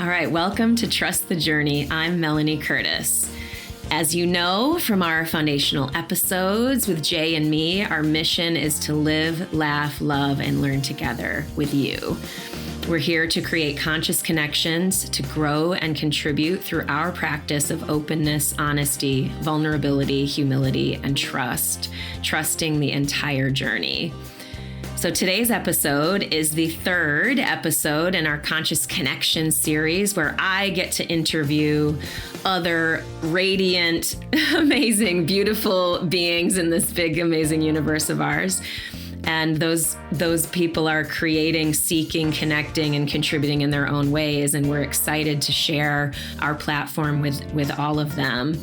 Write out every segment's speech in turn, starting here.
All right, welcome to Trust the Journey. I'm Melanie Curtis. As you know from our foundational episodes with Jay and me, our mission is to live, laugh, love, and learn together with you. We're here to create conscious connections, to grow and contribute through our practice of openness, honesty, vulnerability, humility, and trust, trusting the entire journey. So today's episode is the third episode in our Conscious Connection series, where I get to interview other radiant, amazing, beautiful beings in this big, amazing universe of ours. And those people are creating, seeking, connecting, and contributing in their own ways. And we're excited to share our platform with all of them.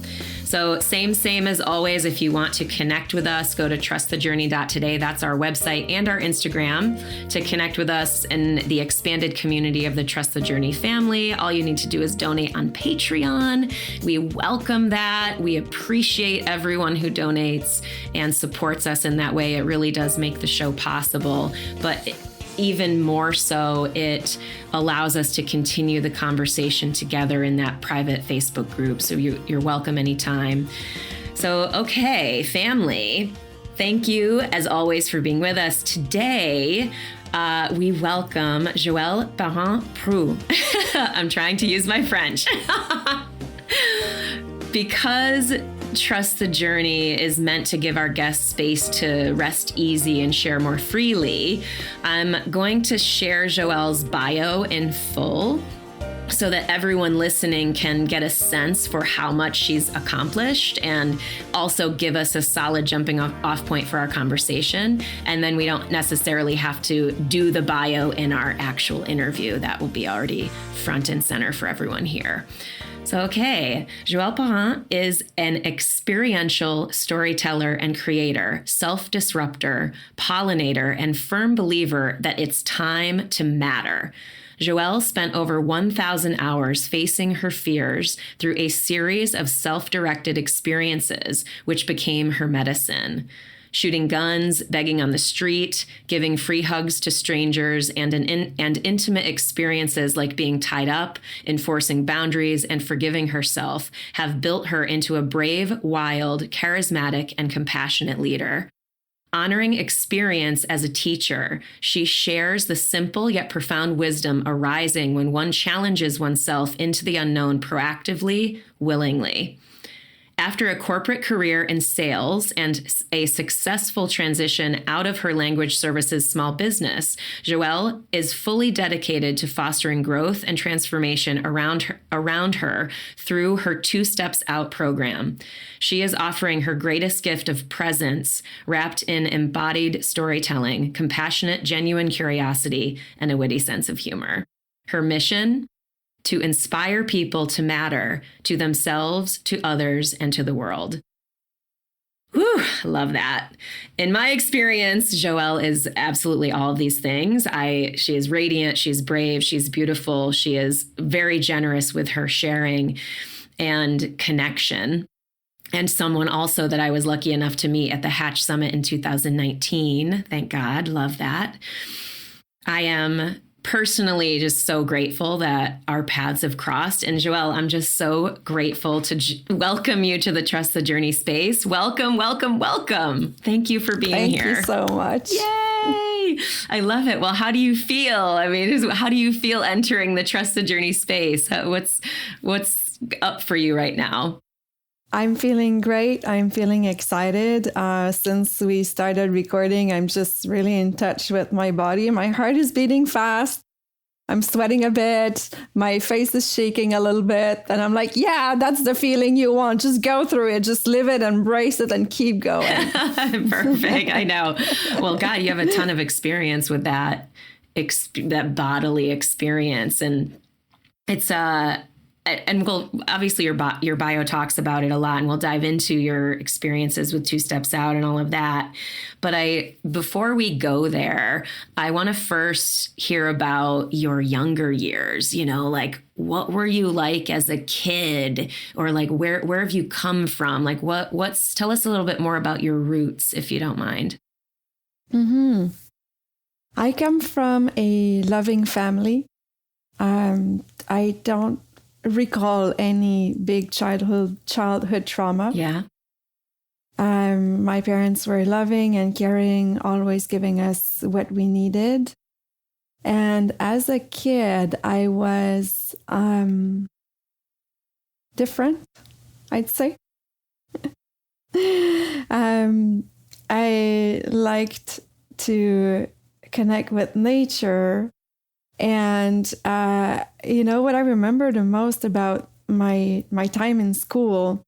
So same as always, if you want to connect with us, go to trustthejourney.today. That's our website and our Instagram to connect with us in the expanded community of the Trust the Journey family. All you need to do is donate on Patreon. We welcome that. We appreciate everyone who donates and supports us in that way. It really does make the show possible. But even more so, it allows us to continue the conversation together in that private Facebook group. So you're welcome anytime. So, okay, family, thank you as always for being with us. Today, we welcome Joëlle Parent. I'm trying to use my French. Because Trust the Journey is meant to give our guests space to rest easy and share more freely, I'm going to share Joëlle's bio in full so that everyone listening can get a sense for how much she's accomplished and also give us a solid jumping off point for our conversation. And then we don't necessarily have to do the bio in our actual interview. That will be already front and center for everyone here. So, okay, Joëlle Parent is an experiential storyteller and creator, self-disruptor, pollinator, and firm believer that it's time to matter. Joëlle spent over 1,000 hours facing her fears through a series of self-directed experiences, which became her medicine. Shooting guns, begging on the street, giving free hugs to strangers, and intimate experiences like being tied up, enforcing boundaries, and forgiving herself have built her into a brave, wild, charismatic, and compassionate leader. Honoring experience as a teacher, she shares the simple yet profound wisdom arising when one challenges oneself into the unknown proactively, willingly. After a corporate career in sales and a successful transition out of her language services small business, Joëlle is fully dedicated to fostering growth and transformation around her through her Two Steps Out program. She is offering her greatest gift of presence, wrapped in embodied storytelling, compassionate, genuine curiosity, and a witty sense of humor. Her mission: to inspire people to matter to themselves, to others, and to the world. Whew, love that. In my experience, Joëlle is absolutely all of these things. She is radiant, she's brave, she's beautiful, she is very generous with her sharing and connection. And someone also that I was lucky enough to meet at the Hatch Summit in 2019. Thank God, love that. I am personally just so grateful that our paths have crossed. And Joëlle, I'm just so grateful to welcome you to the Trust the Journey space. Welcome, welcome, welcome. Thank you for being here. Thank you so much. Yay! I love it. Well, how do you feel? I mean, how do you feel entering the Trust the Journey space? What's up for you right now? I'm feeling great. I'm feeling excited. Since we started recording, I'm just really in touch with my body. My heart is beating fast. I'm sweating a bit. My face is shaking a little bit. And I'm like, yeah, that's the feeling you want. Just go through it. Just live it, embrace it, and keep going. Perfect. I know. Well, God, you have a ton of experience with that bodily experience. And it's and we'll obviously your bio talks about it a lot, and we'll dive into your experiences with Two Steps Out and all of that. But before we go there, I want to first hear about your younger years. You know, like, what were you like as a kid, or like where have you come from? Like tell us a little bit more about your roots, if you don't mind. I come from a loving family. I don't recall any big childhood trauma. Yeah. My parents were loving and caring, always giving us what we needed. And as a kid, I was different, I'd say. I liked to connect with nature. And, what I remember the most about my time in school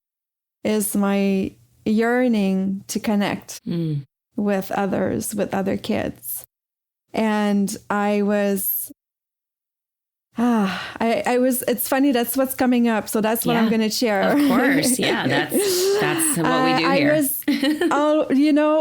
is my yearning to connect with others, with other kids. And I was, it's funny, that's what's coming up. So that's what I'm going to share. Of course. Yeah. That's what we do here. I was,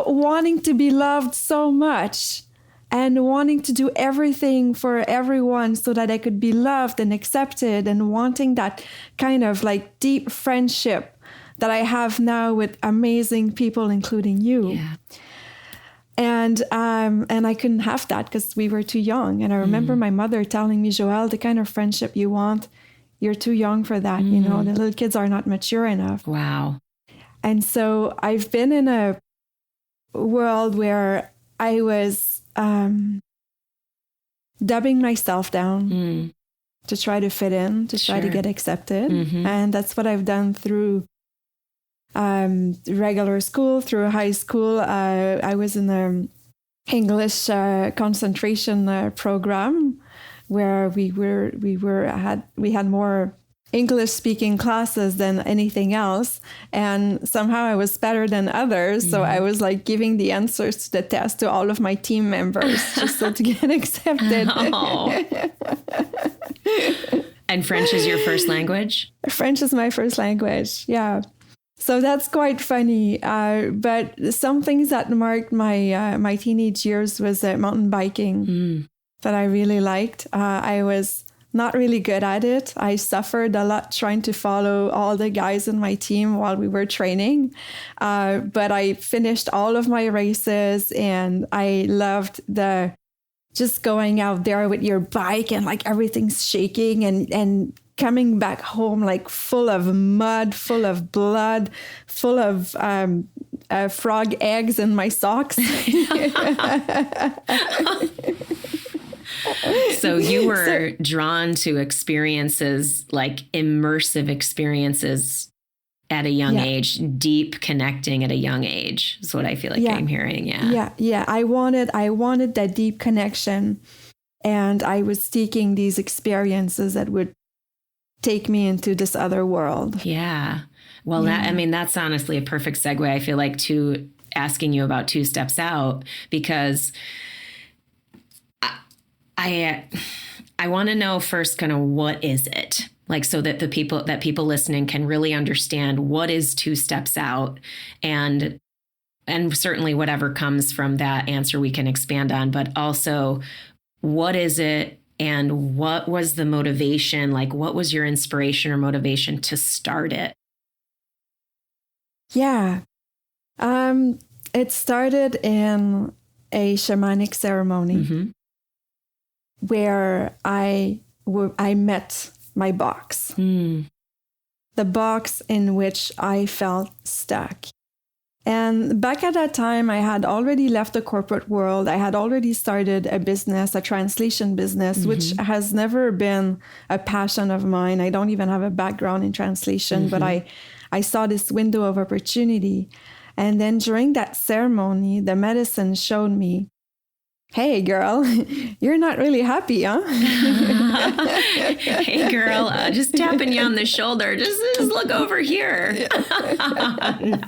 wanting to be loved so much and wanting to do everything for everyone so that I could be loved and accepted, and wanting that kind of like deep friendship that I have now with amazing people, including you. Yeah. And I couldn't have that because we were too young. And I remember my mother telling me, Joëlle, the kind of friendship you want, you're too young for that. The little kids are not mature enough. Wow. And so I've been in a world where I was dubbing myself down to try to fit in, to try to get accepted. And that's what I've done through regular school, through high school. I was in the English concentration program where we had more English speaking classes than anything else, and somehow I was better than others. So I was like giving the answers to the test to all of my team members just so to get accepted. And French is your first language? French is my first language. Yeah. So that's quite funny. But some things that marked my teenage years was mountain biking that I really liked. I was not really good at it. I suffered a lot trying to follow all the guys in my team while we were training. But I finished all of my races, and I loved just going out there with your bike and like everything's shaking and coming back home like full of mud, full of blood, full of frog eggs in my socks. So you were drawn to experiences, like immersive experiences at a young age, deep connecting at a young age is what I feel like I'm hearing. Yeah. I wanted that deep connection, and I was seeking these experiences that would take me into this other world. Yeah. Well, that's honestly a perfect segue, I feel like, to asking you about 2 Steps Out, because I want to know first kind of what is it? Like, so that people listening can really understand what is 2 Steps Out, and certainly whatever comes from that answer we can expand on, but also what is it and what was the motivation? Like, what was your inspiration or motivation to start it? Yeah. It started in a shamanic ceremony where I met my box. The box in which I felt stuck. And back at that time, I had already left the corporate world. I had already started a business, a translation business, which has never been a passion of mine. I don't even have a background in translation, but I saw this window of opportunity. And then during that ceremony, the medicine showed me, hey, girl, you're not really happy, huh? Hey, girl, just tapping you on the shoulder. Just look over here.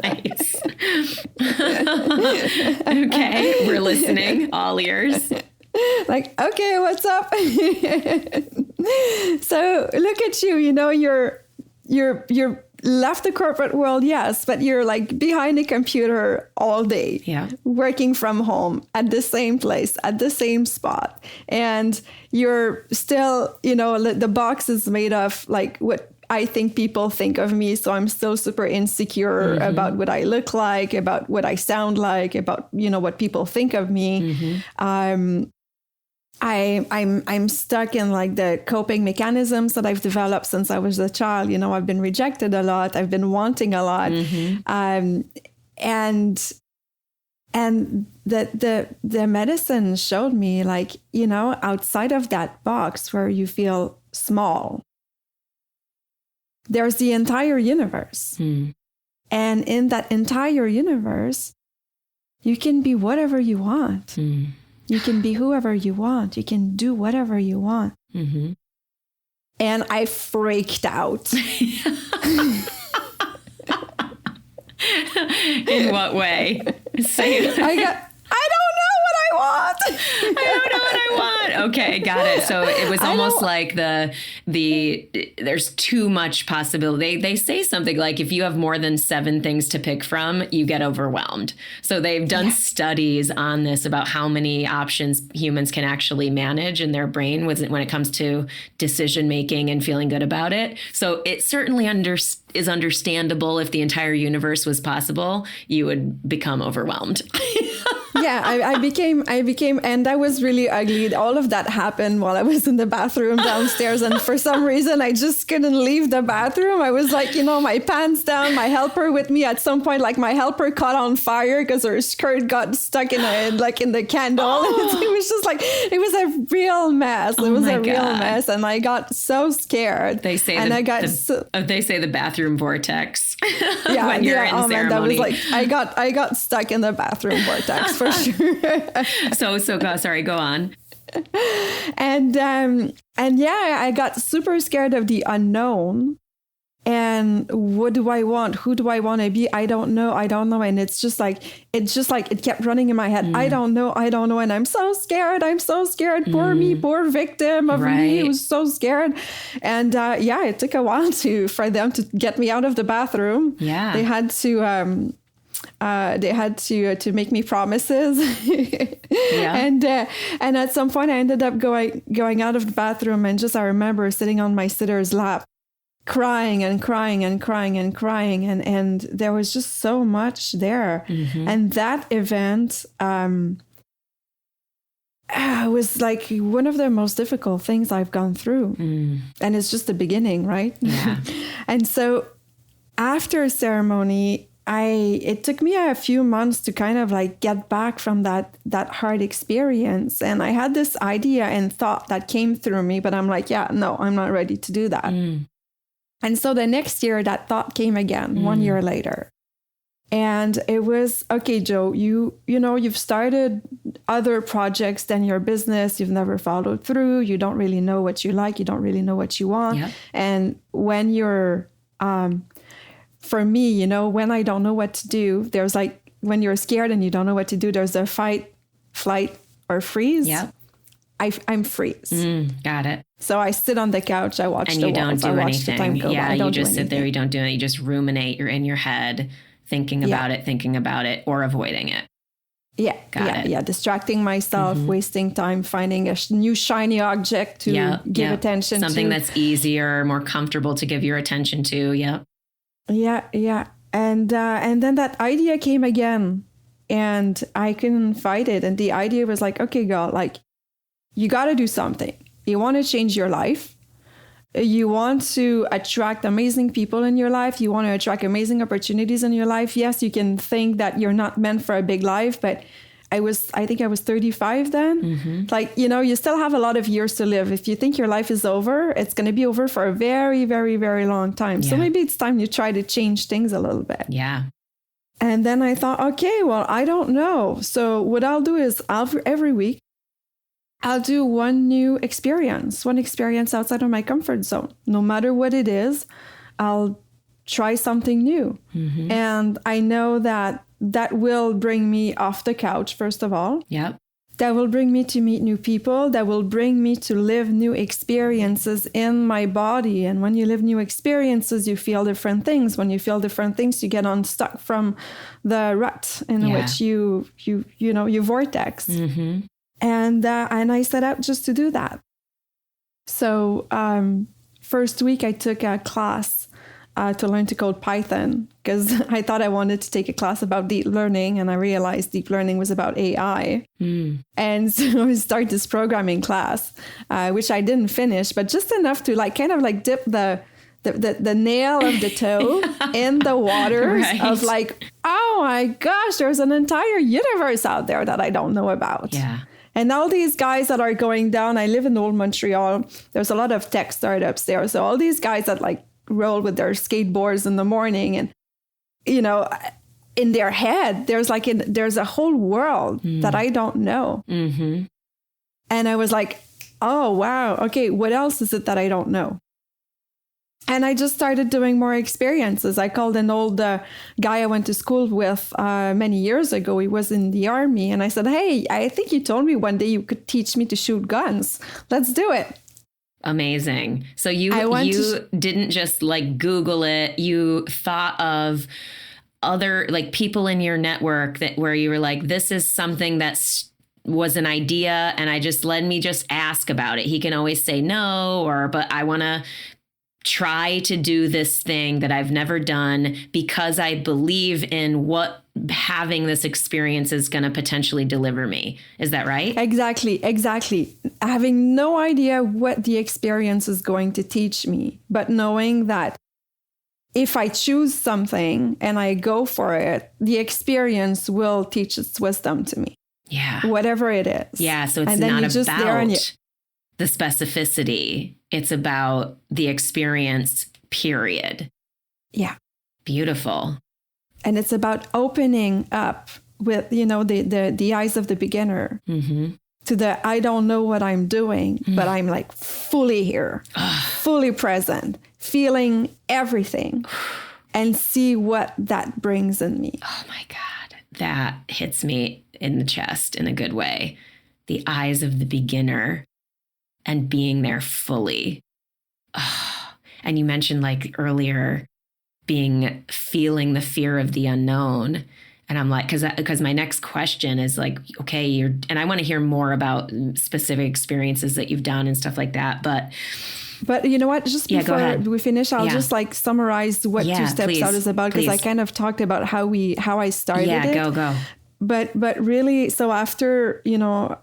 Nice. Okay, we're listening. All ears. Like, okay, what's up? So look at you. You're left the corporate world, yes, but you're like behind a computer all day, working from home at the same place, at the same spot. And you're still, the box is made of like what I think people think of me. So I'm still super insecure about what I look like, about what I sound like, about, what people think of me. I'm stuck in like the coping mechanisms that I've developed since I was a child. You know, I've been rejected a lot. I've been wanting a lot. And the medicine showed me, like, you know, outside of that box where you feel small, there's the entire universe. And in that entire universe, you can be whatever you want. You can be whoever you want. You can do whatever you want. And I freaked out. In what way? Say it. I don't know what I want. I don't know what I want. Okay, got it. So it was almost like there's too much possibility. They say something like, if you have more than 7 things to pick from, you get overwhelmed. So they've done studies on this about how many options humans can actually manage in their brain when it comes to decision making and feeling good about it. So it certainly is understandable. If the entire universe was possible, you would become overwhelmed. I became, and that was really ugly. All of that happened while I was in the bathroom downstairs. And for some reason, I just couldn't leave the bathroom. I was like, you know, my pants down, my helper with me. At some point, like, my helper caught on fire because her skirt got stuck in the candle. Oh. It was just like, it was a real mess. It was a real mess. And I got so scared. They say, they say the bathroom vortex. When you're in ceremony. Man, that was like, I got stuck in the bathroom vortex for sure. Sorry, go on. And I got super scared of the unknown. And what do I want? Who do I want to be? I don't know. And it's just like it kept running in my head. I don't know. And I'm so scared. Poor me, poor victim of me who's so scared. And it took a while for them to get me out of the bathroom. Yeah. They had to make me promises. And at some point I ended up going out of the bathroom, and I remember sitting on my sitter's lap, crying and there was just so much there. And that event was like one of the most difficult things I've gone through. And it's just the beginning, right? Yeah. And so after a ceremony, it took me a few months to kind of like get back from that hard experience. And I had this idea and thought that came through me, but I'm like, no, I'm not ready to do that. And so the next year that thought came again, 1 year later. And it was, okay, Jo, you know, you've started other projects than your business. You've never followed through. You don't really know what you like. You don't really know what you want. Yep. And when you're, for me, you know, when I don't know what to do, there's like, when you're scared and you don't know what to do, there's a fight, flight, or freeze. Yeah. I'm freeze. Got it. So I sit on the couch, I watch the walls, I watch the time go by. You just sit there, you don't do it. You just ruminate. You're in your head, thinking about it, or avoiding it. Yeah. Distracting myself, wasting time, finding a new shiny object to give attention to. Something that's easier, more comfortable to give your attention to. Yeah. And then that idea came again, and I couldn't fight it. And the idea was like, okay, girl, like, you got to do something. You want to change your life. You want to attract amazing people in your life. You want to attract amazing opportunities in your life. Yes, you can think that you're not meant for a big life, but I think I was 35 then. Like, you know, you still have a lot of years to live. If you think your life is over, it's going to be over for a very, very, very long time. Yeah. So maybe it's time you try to change things a little bit. Yeah. And then I thought, okay, well, I don't know. So what I'll do is every week, I'll do one experience outside of my comfort zone. No matter what it is, I'll try something new. And I know that will bring me off the couch, first of all. Yep. That will bring me to meet new people. That will bring me to live new experiences in my body. And when you live new experiences, you feel different things. When you feel different things, you get unstuck from the rut in which you vortex. And I set out just to do that. So first week I took a class to learn to code Python because I thought I wanted to take a class about deep learning, and I realized deep learning was about AI. And so I started this programming class, which I didn't finish, but just enough to like kind of like dip the nail of the toe in the waters of like, oh my gosh, there's an entire universe out there that I don't know about. Yeah. And all these guys that are going down, I live in old Montreal. There's a lot of tech startups there. So all these guys that like roll with their skateboards in the morning and, you know, in their head, there's a whole world that I don't know. Mm-hmm. And I was like, oh, wow. Okay, what else is it that I don't know? And I just started doing more experiences. I called an old guy I went to school with many years ago. He was in the army. And I said, hey, I think you told me one day you could teach me to shoot guns. Let's do it. Amazing. So you didn't just like Google it. You thought of other like people in your network where you were like, this is something was an idea. And let me just ask about it. He can always say no, but I want to try to do this thing that I've never done because I believe in what having this experience is going to potentially deliver me. Is that right? Exactly. Having no idea what the experience is going to teach me, but knowing that if I choose something and I go for it, the experience will teach its wisdom to me. Yeah. Whatever it is. Yeah. So it's not about the specificity. It's about the experience, period. Yeah. Beautiful. And it's about opening up with, you know, the eyes of the beginner to the, I don't know what I'm doing, but I'm like fully here, fully present, feeling everything and see what that brings in me. Oh my God. That hits me in the chest in a good way. The eyes of the beginner. And being there fully. Oh. And you mentioned like earlier feeling the fear of the unknown. And I'm like, because my next question is like, okay, and I want to hear more about specific experiences that you've done and stuff like that. But you know what? Just before we finish, I'll just like summarize what Two Steps Out is about, because I kind of talked about how I started it. Yeah, go. But really, so after, you know,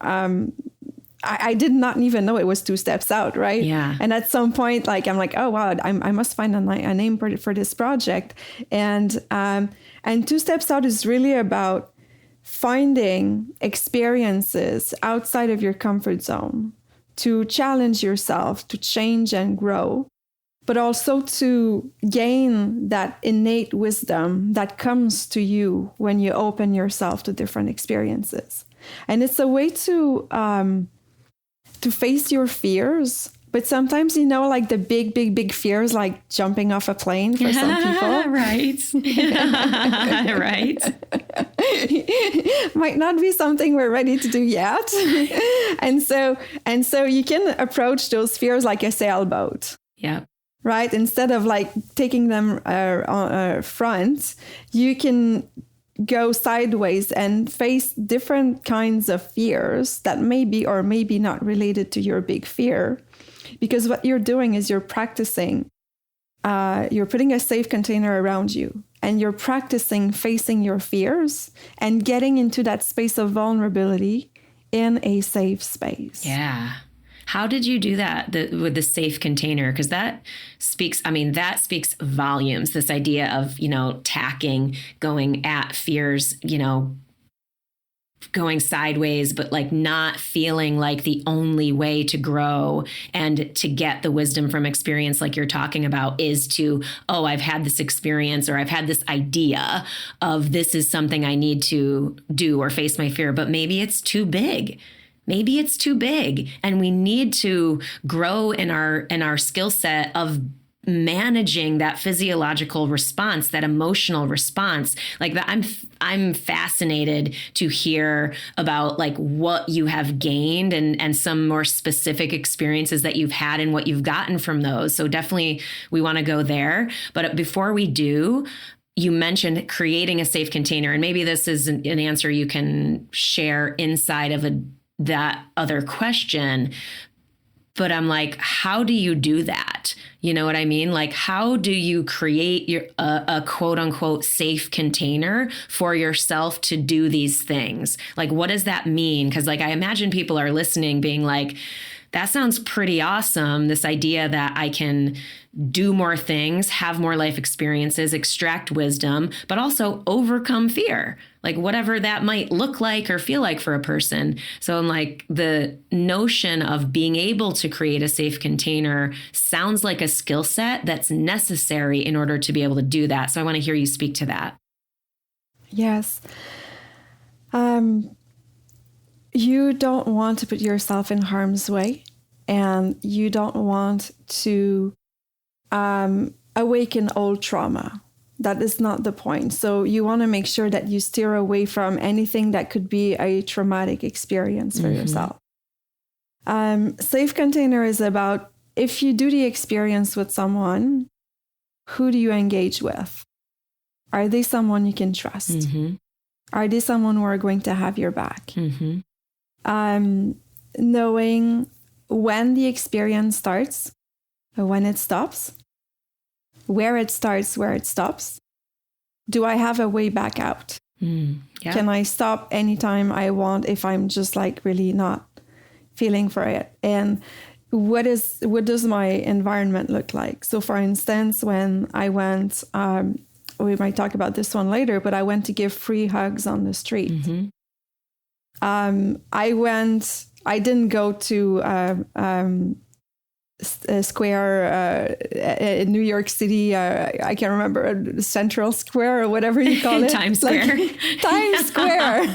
I did not even know it was 2 steps out, right? Yeah. And at some point, like I'm like, oh wow, I must find a name for this project. And 2 steps out is really about finding experiences outside of your comfort zone to challenge yourself, to change and grow, but also to gain that innate wisdom that comes to you when you open yourself to different experiences. And it's a way to face your fears. But sometimes, you know, like the big fears, like jumping off a plane for some people. Right. Right. Might not be something we're ready to do yet. And so you can approach those fears like a sailboat. Yeah. Right. Instead of like taking them front, you can go sideways and face different kinds of fears that may be or may be not related to your big fear. Because what you're doing is you're practicing, you're putting a safe container around you and you're practicing facing your fears and getting into that space of vulnerability in a safe space. Yeah. How did you do that with the safe container? Because that speaks volumes, this idea of, you know, tacking, going at fears, you know, going sideways, but like not feeling like the only way to grow and to get the wisdom from experience like you're talking about is to, oh, I've had this experience or I've had this idea of this is something I need to do or face my fear, but maybe it's too big. Maybe it's too big and we need to grow in our skill set of managing that physiological response, that emotional response. Like that, I'm fascinated to hear about like what you have gained and some more specific experiences that you've had and what you've gotten from those. So definitely we want to go there. But before we do, you mentioned creating a safe container, and maybe this is an answer you can share inside of that other question. But I'm like, how do you do that? You know what I mean? Like, how do you create your a quote unquote safe container for yourself to do these things? Like, what does that mean? Because like, I imagine people are listening being like, that sounds pretty awesome. This idea that I can do more things, have more life experiences, extract wisdom, but also overcome fear, like whatever that might look like or feel like for a person. So I'm like, the notion of being able to create a safe container sounds like a skill set that's necessary in order to be able to do that. So I want to hear you speak to that. Yes. You don't want to put yourself in harm's way, and you don't want to awaken old trauma. That is not the point. So you want to make sure that you steer away from anything that could be a traumatic experience for yourself. Safe container is about, if you do the experience with someone, who do you engage with? Are they someone you can trust? Are they someone who are going to have your back? Knowing when the experience starts, when it stops, where it starts, where it stops. Do I have a way back out? Can I stop anytime I want if I'm just like really not feeling for it? And what does my environment look like? So for instance, when I went, we might talk about this one later, but I went to give free hugs on the street. I didn't go to a square in New York City. I can't remember, Central Square or whatever you call it. Times Square. Like, Times Square.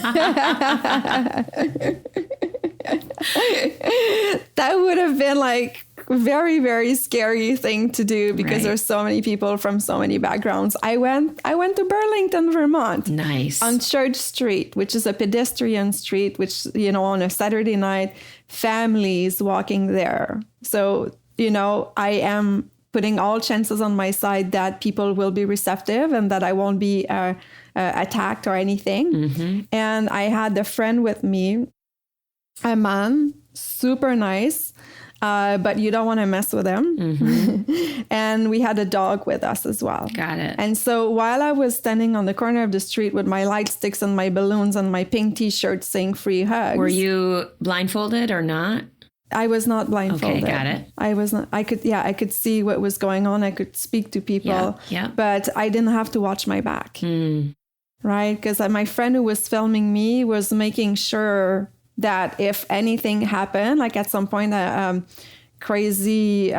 That would have been like a very, very scary thing to do because there's so many people from so many backgrounds. I went to Burlington, Vermont. Nice. On Church Street, which is a pedestrian street, which, you know, on a Saturday night, families walking there. So, you know, I am putting all chances on my side that people will be receptive and that I won't be attacked or anything. And I had a friend with me, a man, super nice, but you don't want to mess with him. And we had a dog with us as well. Got it. And so while I was standing on the corner of the street with my light sticks and my balloons and my pink t-shirt saying free hugs. Were you blindfolded or not? I was not blindfolded. Okay, got it. I was not. I could see what was going on. I could speak to people. But I didn't have to watch my back. Right? Because my friend who was filming me was making sure that if anything happened, like at some point, a crazy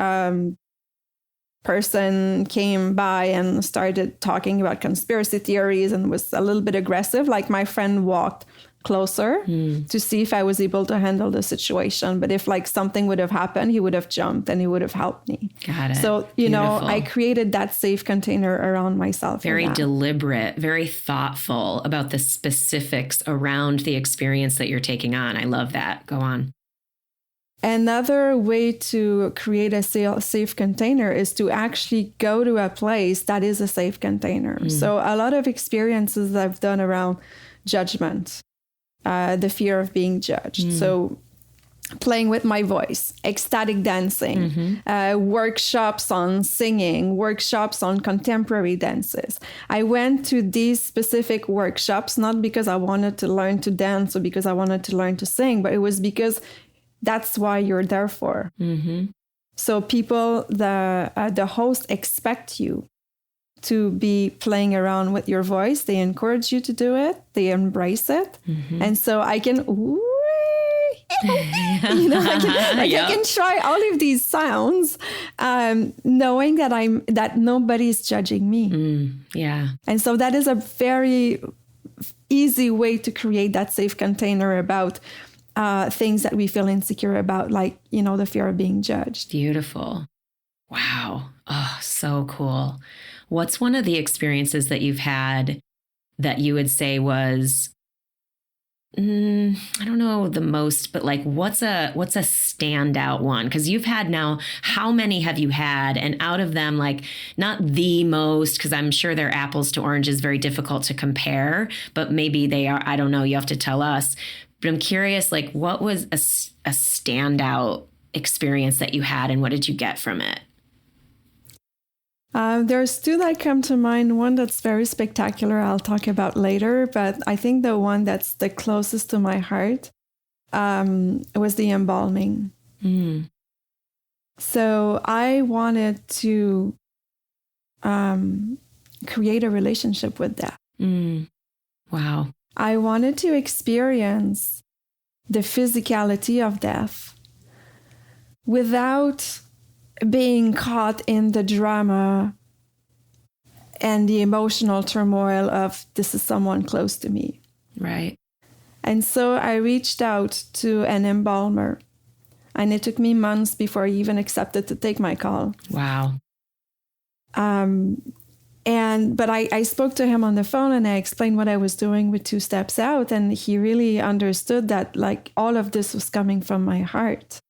person came by and started talking about conspiracy theories and was a little bit aggressive, like my friend walked closer to see if I was able to handle the situation. But if like something would have happened, he would have jumped and he would have helped me. Got it. So, you know, I created that safe container around myself. Very deliberate, very thoughtful about the specifics around the experience that you're taking on. I love that. Go on. Another way to create a safe container is to actually go to a place that is a safe container. So a lot of experiences I've done around judgment, the fear of being judged. So playing with my voice, ecstatic dancing, workshops on singing, workshops on contemporary dances. I went to these specific workshops, not because I wanted to learn to dance or because I wanted to learn to sing, but it was because that's why you're there for. So people, the host expect you to be playing around with your voice. They encourage you to do it. They embrace it. And so I can, you know, I can try all of these sounds, knowing that nobody's judging me. And so that is a very easy way to create that safe container about things that we feel insecure about, like, you know, the fear of being judged. Beautiful. Wow. Oh, so cool. What's one of the experiences that you've had that you would say was, I don't know the most, but like, what's a standout one? Because you've had now, how many have you had? And out of them, like, not the most, because I'm sure they're apples to oranges, very difficult to compare, but maybe they are. I don't know. You have to tell us. But I'm curious, like, what was a standout experience that you had, and what did you get from it? There's two that come to mind. One that's very spectacular, I'll talk about later, but I think the one that's the closest to my heart was the embalming. Mm. So I wanted to create a relationship with death. Mm. Wow. I wanted to experience the physicality of death without being caught in the drama and the emotional turmoil of this is someone close to me. Right. And so I reached out to an embalmer, and it took me months before I even accepted to take my call. Wow. But I spoke to him on the phone, and I explained what I was doing with 2 steps out. And he really understood that like all of this was coming from my heart.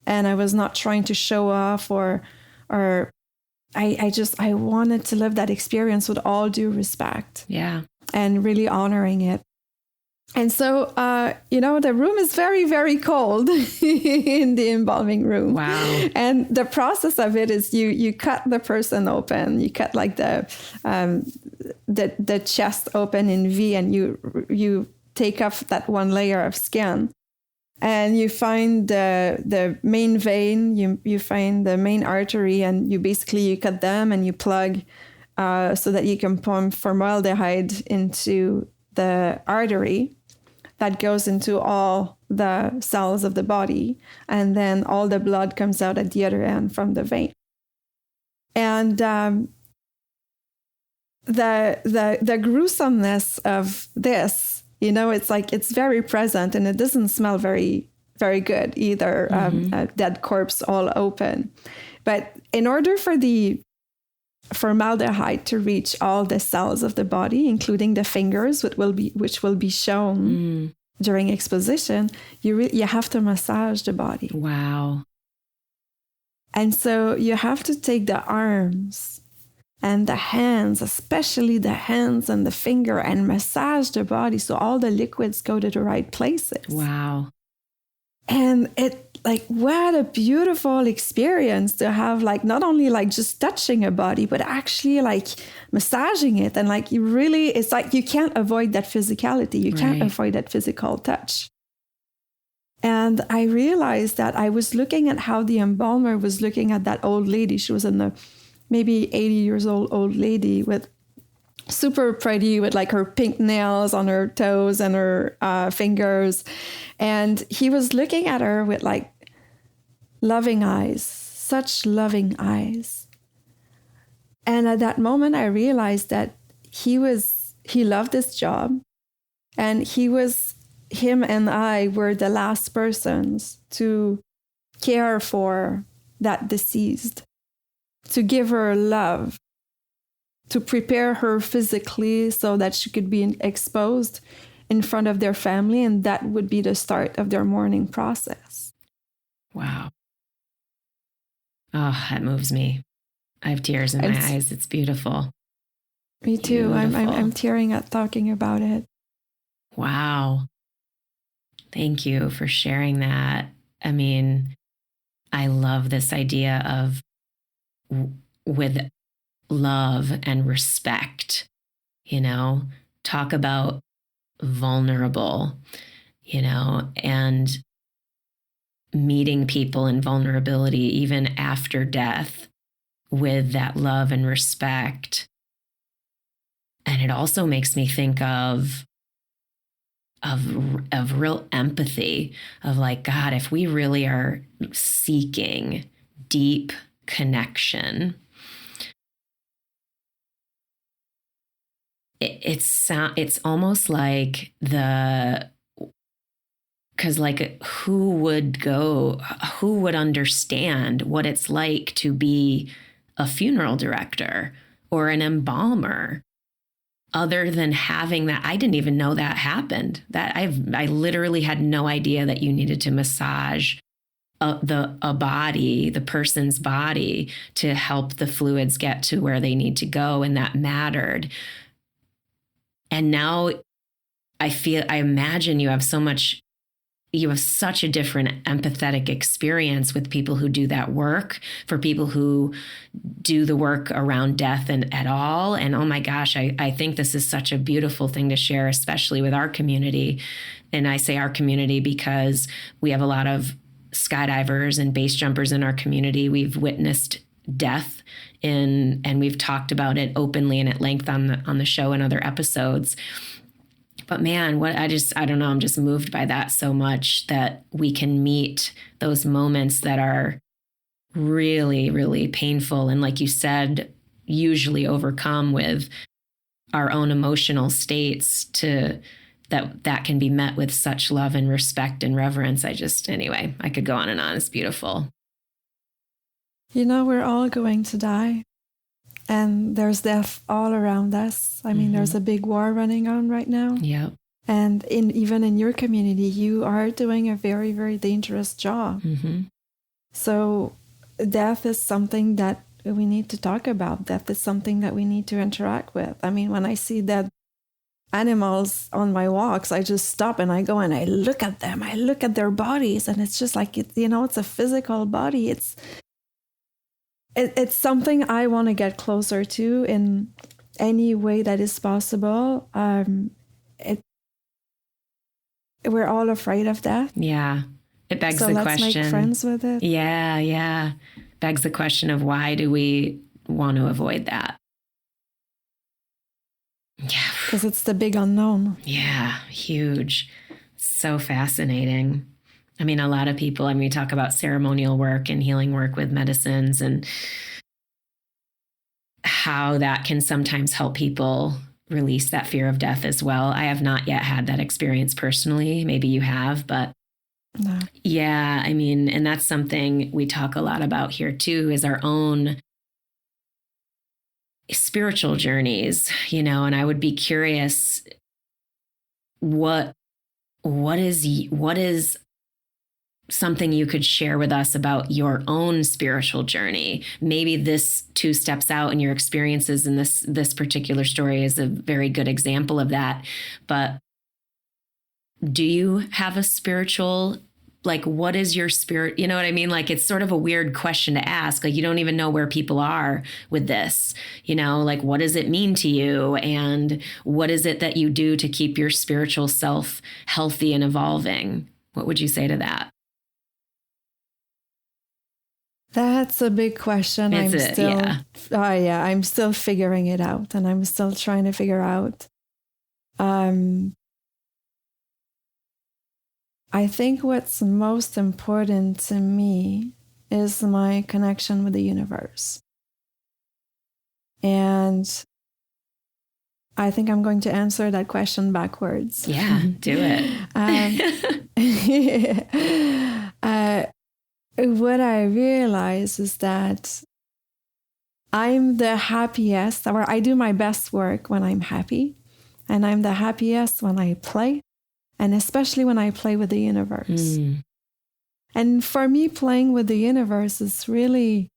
And I was not trying to show off or I wanted to live that experience with all due respect. Yeah. And really honoring it. And so, the room is very, very cold in the embalming room. Wow. And the process of it is you cut the person open. You cut like the chest open in V, and you take off that one layer of skin. And you find the main vein, you find the main artery, and you cut them and you plug so that you can pump formaldehyde into the artery that goes into all the cells of the body. And then all the blood comes out at the other end from the vein. And the gruesomeness of this, it's like it's very present, and it doesn't smell very, very good either. A dead corpse all open. But in order for the formaldehyde to reach all the cells of the body, including the fingers, which will be shown during exposition, you have to massage the body. Wow. And so you have to take the arms and the hands, especially the hands and the finger, and massage the body so all the liquids go to the right places. Wow. And what a beautiful experience to have, not only just touching a body, but actually massaging it. And it's you can't avoid that physicality. You can't avoid that physical touch. And I realized that I was looking at how the embalmer was looking at that old lady. She was maybe 80 years old lady with super pretty, with her pink nails on her toes and her fingers. And he was looking at her with loving eyes, such loving eyes. And at that moment, I realized that he loved his job, and him and I were the last persons to care for that deceased, to give her love, to prepare her physically so that she could be exposed in front of their family, and that would be the start of their mourning process. Wow. Oh, that moves me. I have tears in my eyes. It's beautiful. Me too. Beautiful. I'm tearing up talking about it. Wow. Thank you for sharing that. I mean, I love this idea of with love and respect, talk about vulnerable, and meeting people in vulnerability, even after death, with that love and respect. And it also makes me think of real empathy of God, if we really are seeking deep connection, it's almost like because who would understand what it's like to be a funeral director or an embalmer, other than having that. I didn't even know that happened. That I literally had no idea that you needed to massage a body, the person's body, to help the fluids get to where they need to go, and that mattered. And now I imagine you have so much you have such a different empathetic experience with people who do that work, for people who do the work around death and at all. And oh my gosh, I think this is such a beautiful thing to share, especially with our community. And I say our community because we have a lot of skydivers and base jumpers in our community. We've witnessed death and we've talked about it openly and at length on the show and other episodes. But man, I don't know, I'm just moved by that so much, that we can meet those moments that are really, really painful. And like you said, usually overcome with our own emotional states, to that can be met with such love and respect and reverence. Anyway, I could go on and on. It's beautiful. We're all going to die. And there's death all around us. I mean, there's a big war running on right now. Yeah. And even in your community, you are doing a very, very dangerous job. Mm-hmm. So death is something that we need to talk about. Death is something that we need to interact with. I mean, when I see dead animals on my walks, I just stop and I go and I look at them. I look at their bodies, and it's just like, it's a physical body. It's something I want to get closer to in any way that is possible. We're all afraid of death. Yeah. It begs the question. So let's make friends with it. Yeah. Begs the question of, why do we want to avoid that? Yeah. Because it's the big unknown. Yeah. Huge. So fascinating. I mean, a lot of people, we talk about ceremonial work and healing work with medicines and how that can sometimes help people release that fear of death as well. I have not yet had that experience personally. Maybe you have, but no. Yeah, and that's something we talk a lot about here too, is our own spiritual journeys, and I would be curious, what is something you could share with us about your own spiritual journey? Maybe this 2 steps out in your experiences, and this particular story is a very good example of that. But do you have a spiritual, what is your spirit? You know what I mean? It's sort of a weird question to ask. You don't even know where people are with this, what does it mean to you? And what is it that you do to keep your spiritual self healthy and evolving? What would you say to that? That's a big question. I'm still figuring it out, and I'm still trying to figure out. I think what's most important to me is my connection with the universe. And I think I'm going to answer that question backwards. Yeah, do it. What I realize is that I'm the happiest, or I do my best work when I'm happy. And I'm the happiest when I play, and especially when I play with the universe. And for me, playing with the universe is really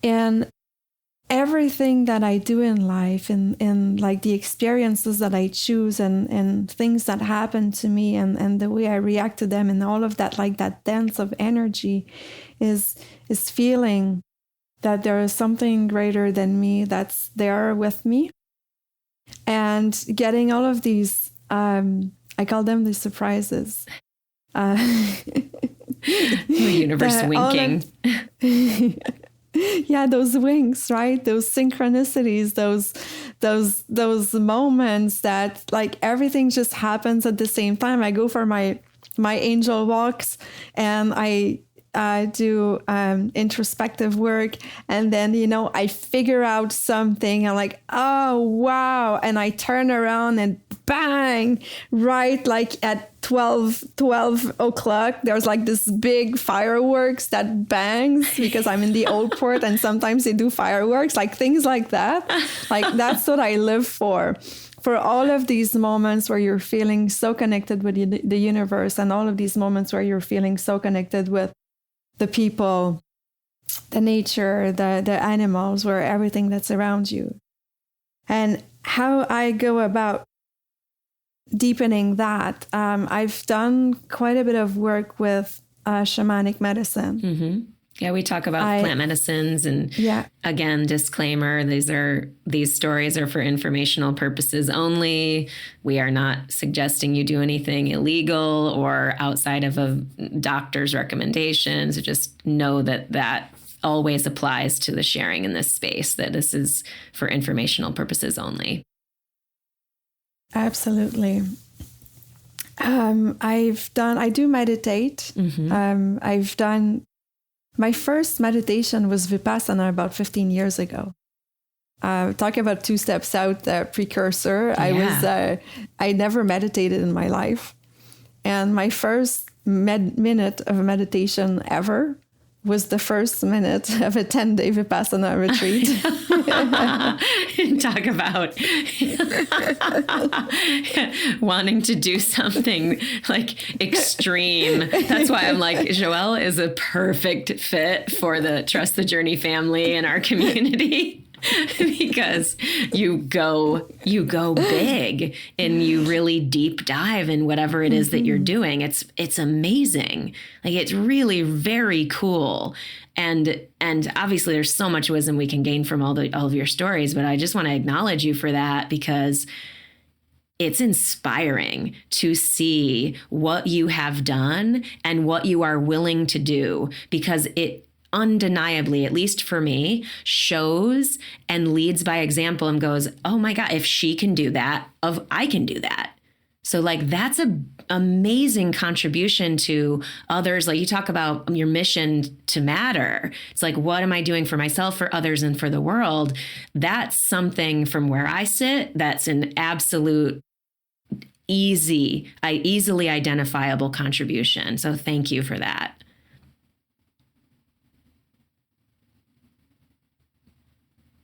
in everything that I do in life, in the experiences that I choose and things that happen to me and the way I react to them, and all of that, that dance of energy is feeling that there is something greater than me that's there with me, and getting all of these, I call them the surprises. The universe winking. Yeah, those winks, right? Those synchronicities, those moments that everything just happens at the same time. I go for my angel walks, and I do introspective work, and then I figure out something. I'm like, oh wow, and I turn around and bang, right at 12 o'clock, there's this big fireworks that bangs, because I'm in the old port, and sometimes they do fireworks, things like that. That's what I live for all of these moments where you're feeling so connected with the universe, and all of these moments where you're feeling so connected with the people, the nature, the animals, where everything that's around you. And how I go about deepening that, I've done quite a bit of work with shamanic medicine. Mm-hmm. Yeah, we talk about plant medicines, and again, disclaimer, these stories are for informational purposes only. We are not suggesting you do anything illegal or outside of a doctor's recommendations. Just know that always applies to the sharing in this space, that this is for informational purposes only. Absolutely. I do meditate. Mm-hmm. My first meditation was Vipassana about 15 years ago. Talk about 2 steps out, precursor. Yeah. I never meditated in my life. And my first minute of meditation ever was the first minute of a 10-day Vipassana retreat. Talk about wanting to do something like extreme. That's why I'm like, Joëlle is a perfect fit for the Trust the Journey family in our community. Because you go big and you really deep dive in whatever it is that you're doing. It's amazing. Like, it's really very cool. And obviously there's so much wisdom we can gain from all of your stories, but I just want to acknowledge you for that, because it's inspiring to see what you have done and what you are willing to do, because it undeniably, at least for me, shows and leads by example and goes, oh my God, if she can do that, I can do that. So like, that's an amazing contribution to others. Like, you talk about your mission to matter. It's like, what am I doing for myself, for others, and for the world? That's something from where I sit, that's an absolute easily identifiable contribution. So thank you for that.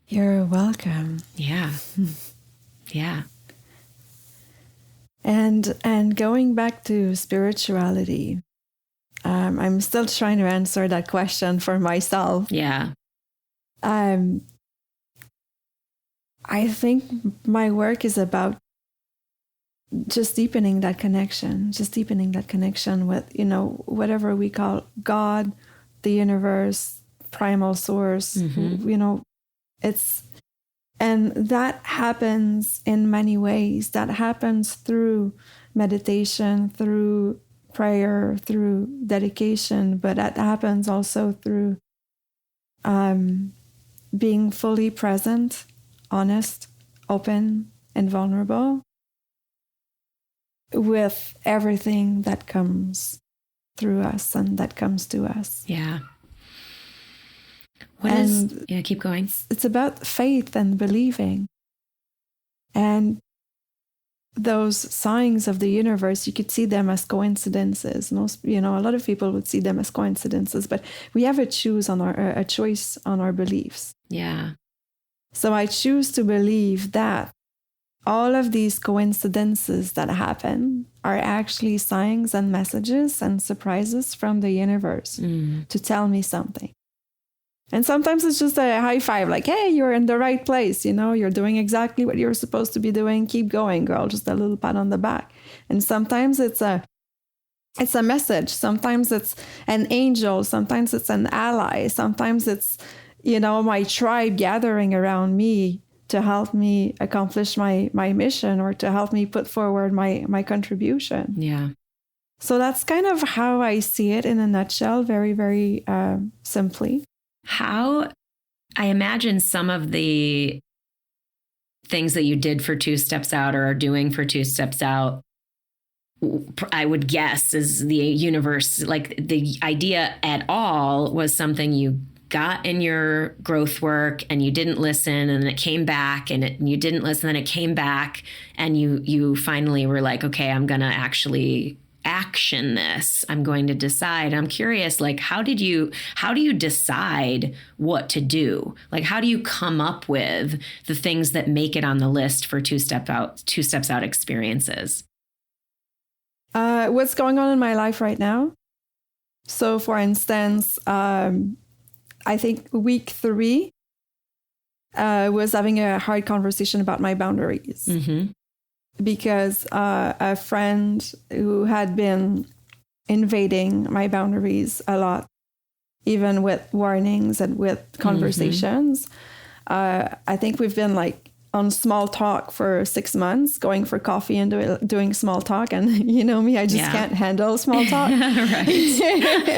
You're welcome. Yeah. Yeah. And going back to spirituality, I'm still trying to answer that question for myself. Yeah. I think my work is about just deepening that connection with, whatever we call God, the universe, primal source, and that happens in many ways. That happens through meditation, through prayer, through dedication, but that happens also through being fully present, honest, open, and vulnerable with everything that comes through us and that comes to us. Yeah. Keep going. It's about faith and believing. And those signs of the universe, you could see them as coincidences. A lot of people would see them as coincidences, but we have a choice on our beliefs. Yeah. So I choose to believe that all of these coincidences that happen are actually signs and messages and surprises from the universe to tell me something. And sometimes it's just a high five, like, hey, you're in the right place. You're doing exactly what you're supposed to be doing. Keep going, girl. Just a little pat on the back. And sometimes it's a message. Sometimes it's an angel. Sometimes it's an ally. Sometimes it's, my tribe gathering around me to help me accomplish my mission, or to help me put forward my contribution. Yeah. So that's kind of how I see it in a nutshell, very, very simply. How, I imagine some of the things that you did for 2 Steps Out or are doing for 2 Steps Out, I would guess is the universe, like the idea at all was something you got in your growth work and you didn't listen, and then it came back, and you didn't listen, then it came back, and you finally were like, okay, I'm going to actually action this. I'm going to decide. I'm curious, like, how do you decide what to do? Like, how do you come up with the things that make it on the list for 2 Steps Out experiences? What's going on in my life right now? So for instance, I think week 3 was having a hard conversation about my boundaries. Mm-hmm. because a friend who had been invading my boundaries a lot, even with warnings and with conversations. I think we've been like on small talk for 6 months, going for coffee and doing small talk. And you know me, I just can't handle small talk. Right.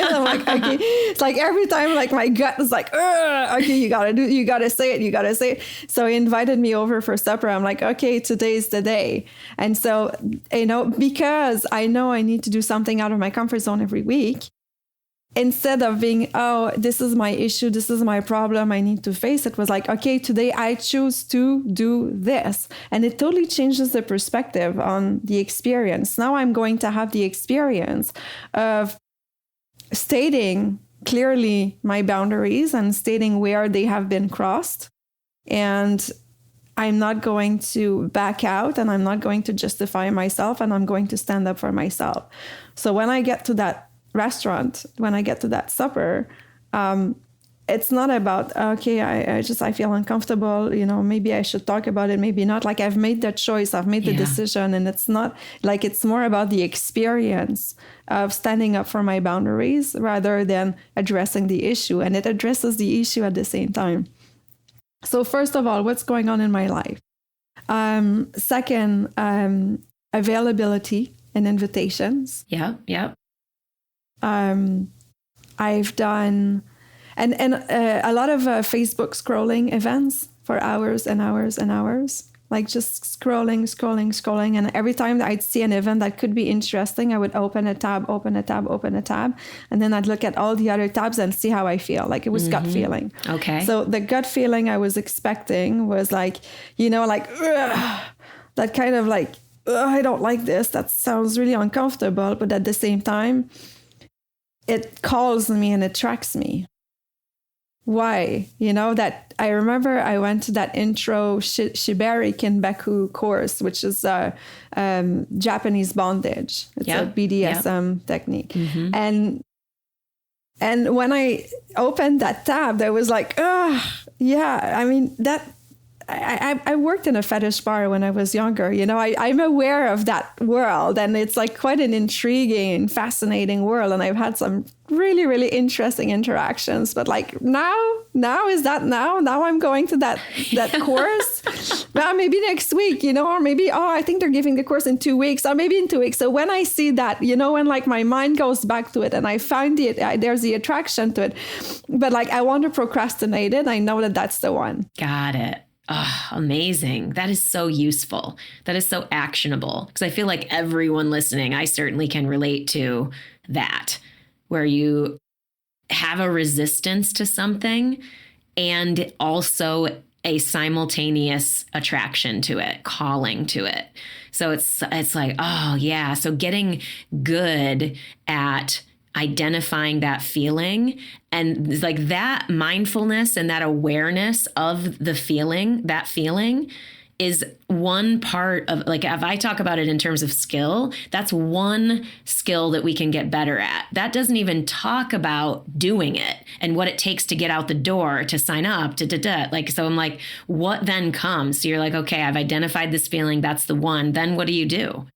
I'm like, okay. It's like every time, like my gut is like, okay, you gotta say it. So he invited me over for supper. I'm like, okay, today's the day. And so, you know, because I know I need to do something out of my comfort zone every week, instead of being, oh, this is my issue, this is my problem, I need to face it, was like, okay, today I choose to do this. And it totally changes the perspective on the experience. Now I'm going to have the experience of stating clearly my boundaries and stating where they have been crossed. And I'm not going to back out, and I'm not going to justify myself, and I'm going to stand up for myself. So when I get to that restaurant, when I get to that supper, it's not about, okay, I feel uncomfortable, you know, maybe I should talk about it, maybe not. Like I've made that choice, I've made the decision, and it's not like, it's more about the experience of standing up for my boundaries rather than addressing the issue. And it addresses the issue at the same time. So first of all, what's going on in my life? Second, availability and invitations. Yeah. I've done and a lot of Facebook scrolling events for hours and hours and hours, like just scrolling. And every time I'd see an event that could be interesting, I would open a tab. And then I'd look at all the other tabs and see how I feel. Like it was gut feeling. Okay. So the gut feeling I was expecting was like, you know, like, that kind of like, I don't like this. That sounds really uncomfortable. But at the same time, it calls me and attracts me. Why? You know, that I remember I went to that intro Shibari Kinbaku course, which is Japanese bondage. It's a BDSM technique. And when I opened that tab, there was like, I mean, that I worked in a fetish bar when I was younger. You know, I'm aware of that world, and it's like quite an intriguing and fascinating world. And I've had some really, really interesting interactions. But like now I'm going to that course. Well, maybe next week, you know, or maybe, I think they're giving the course in 2 weeks, or maybe in 2 weeks. So when I see that, you know, when like my mind goes back to it and I find there's the attraction to it, but like I want to procrastinate it, I know that that's the one. Got it. Oh, amazing. That is so useful. That is so actionable. Because I feel like everyone listening, I certainly can relate to that, where you have a resistance to something and also a simultaneous attraction to it, calling to it. So it's like, oh yeah. So getting good at identifying that feeling, and like that mindfulness and that awareness of the feeling, that feeling is one part of, like, if I talk about it in terms of skill, that's one skill that we can get better at. That doesn't even talk about doing it and what it takes to get out the door, to sign up, like, so I'm like, what then comes? So you're like, okay, I've identified this feeling. That's the one. Then what do you do?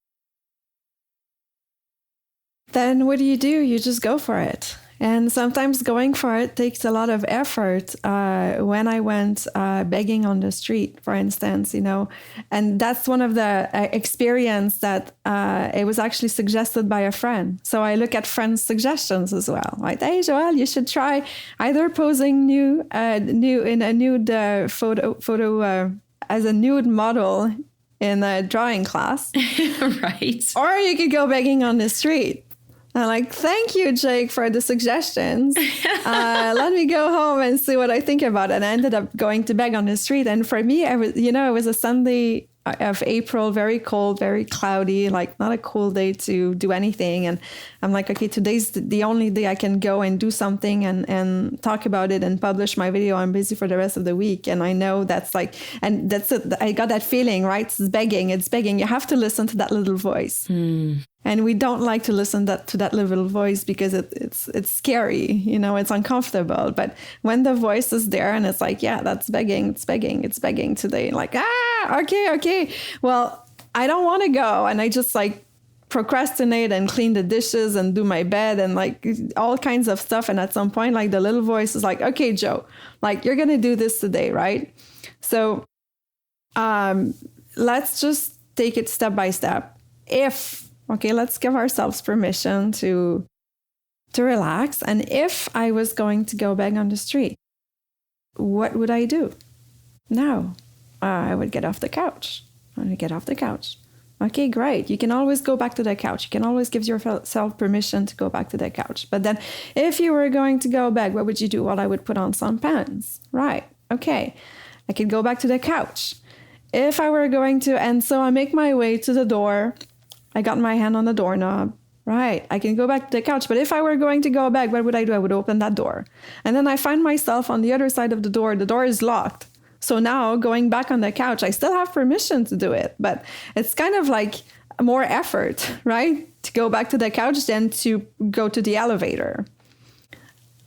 Then what do? You just go for it. And sometimes going for it takes a lot of effort. When I went begging on the street, for instance, you know, and that's one of the experience that it was actually suggested by a friend. So I look at friends' suggestions as well. Like, hey, Joëlle, you should try either posing in a nude photo as a nude model in a drawing class. Right. Or you could go begging on the street. I'm like, thank you, Jake, for the suggestions. Let me go home and see what I think about it. And I ended up going to beg on the street. And for me, it was a Sunday of April, very cold, very cloudy, like not a cool day to do anything. And I'm like, okay, today's the only day I can go and do something and talk about it and publish my video. I'm busy for the rest of the week. And I know that's like, and that's it. I got that feeling, right? It's begging. You have to listen to that little voice. And we don't like to listen to that little voice because it's scary, you know, it's uncomfortable. But when the voice is there and it's like, yeah, that's begging, it's begging today. Like, okay. Well, I don't want to go. And I just like procrastinate and clean the dishes and do my bed and like all kinds of stuff. And at some point, like the little voice is like, okay, Jo, like you're going to do this today, right? So let's just take it step by step. Let's give ourselves permission to relax. And if I was going to go beg on the street, what would I do? No, I would get off the couch. Okay, great. You can always go back to the couch. You can always give yourself permission to go back to the couch. But then if you were going to go beg, what would you do? Well, I would put on some pants. Right. Okay. I could go back to the couch. If I were going to, and so I make my way to the door. I got my hand on the doorknob. Right. I can go back to the couch. But if I were going to go beg, what would I do? I would open that door. And then I find myself on the other side of the door. The door is locked. So now going back on the couch, I still have permission to do it, but it's kind of like more effort, right? To go back to the couch than to go to the elevator.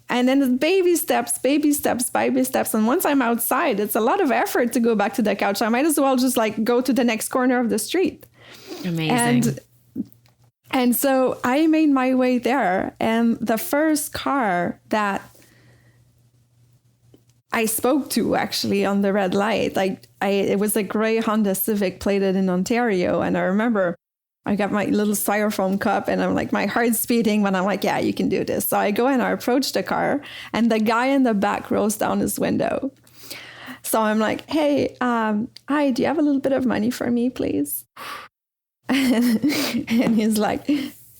And then it's baby steps. And once I'm outside, it's a lot of effort to go back to the couch. I might as well just like go to the next corner of the street. Amazing. And so I made my way there. And the first car that I spoke to actually on the red light, it was a gray Honda Civic plated in Ontario. And I remember I got my little styrofoam cup and I'm like, my heart's beating when I'm like, yeah, you can do this. So I go and I approach the car and the guy in the back rolls down his window. So I'm like, hey, hi, do you have a little bit of money for me, please? And he's like,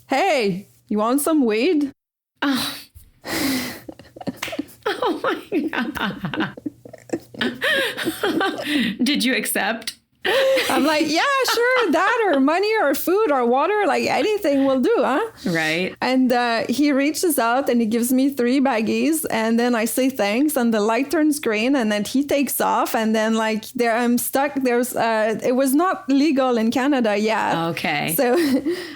hey, you want some weed? Oh. Oh my God. Did you accept? I'm like, yeah, sure, that or money or food or water, like anything will do, huh? Right. And he reaches out and he gives me 3 baggies and then I say thanks and the light turns green and then he takes off and then like there I'm stuck. It was not legal in Canada yet. Okay. So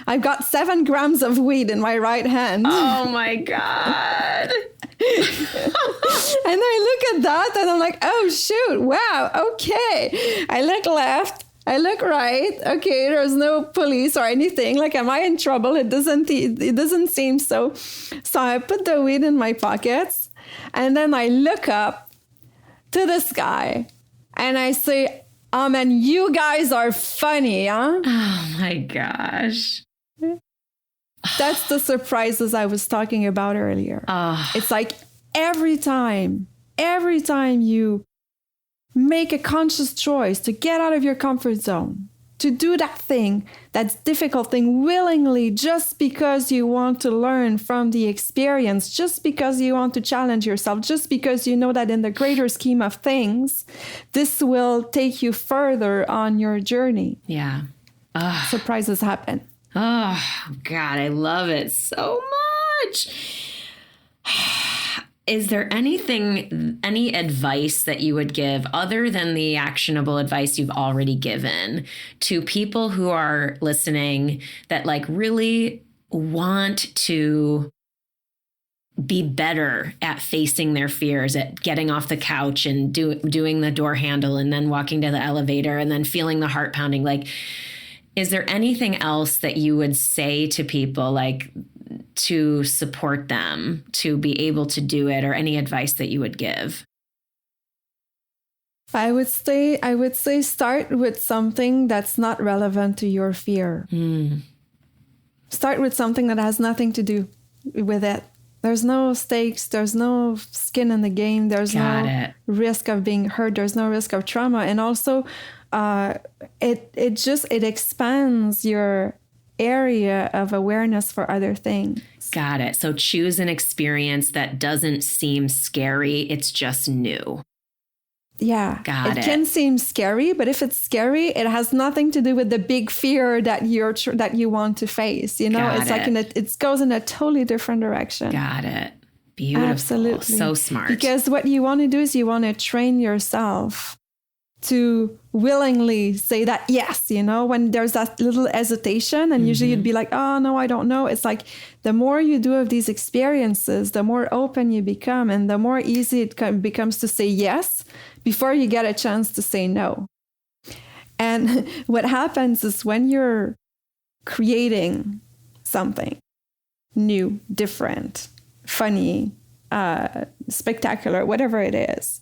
I've got 7 grams of weed in my right hand. Oh my God. And I look at that and I'm like, oh shoot, wow, okay. I look left, I look right. Okay, there's no police or anything. Like, am I in trouble? It doesn't seem so. So I put the weed in my pockets and then I look up to the sky and I say, man, you guys are funny, huh? Oh my gosh. That's the surprises I was talking about earlier. It's like every time you make a conscious choice to get out of your comfort zone, to do that difficult thing willingly, just because you want to learn from the experience, just because you want to challenge yourself, just because you know that in the greater scheme of things, this will take you further on your journey. Yeah. Surprises happen. Oh, God, I love it so much. Is there any advice that you would give other than the actionable advice you've already given to people who are listening that like really want to be better at facing their fears, at getting off the couch and doing the door handle and then walking to the elevator and then feeling the heart pounding? Like, is there anything else that you would say to people, like to support them to be able to do it, or any advice that you would give? I would say start with something that's not relevant to your fear. Start with something that has nothing to do with it. There's no stakes. There's no skin in the game. There's no risk of being hurt. There's no risk of trauma. And also, it expands your area of awareness for other things. Got it. So choose an experience that doesn't seem scary. It's just new. Yeah. Got it. It can seem scary, but if it's scary, it has nothing to do with the big fear that you want to face. You know, it goes in a totally different direction. Got it. Beautiful. Absolutely. So smart. Because what you want to do is you want to train yourself to willingly say that yes, you know, when there's that little hesitation and usually you'd be like, oh no, I don't know. It's like the more you do of these experiences, the more open you become and the more easy it becomes to say yes before you get a chance to say no. And what happens is when you're creating something new, different, funny, spectacular, whatever it is,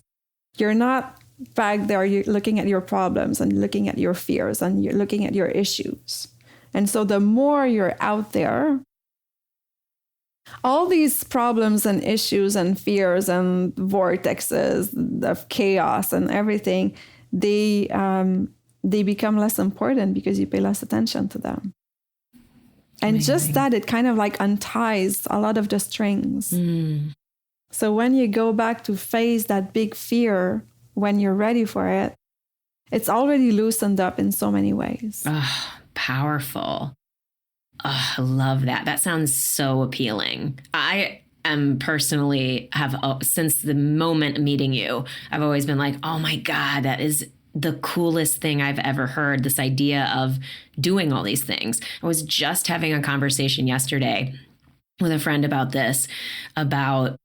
you're not back there, you're looking at your problems and looking at your fears and you're looking at your issues. And so the more you're out there, all these problems and issues and fears and vortexes of chaos and everything, they become less important because you pay less attention to them. And Amazing. Just that, it kind of like unties a lot of the strings. So when you go back to face that big fear, when you're ready for it, it's already loosened up in so many ways. Oh, powerful. Oh, I love that. That sounds so appealing. I am personally since the moment meeting you, I've always been like, oh my God, that is the coolest thing I've ever heard. This idea of doing all these things. I was just having a conversation yesterday with a friend about this, about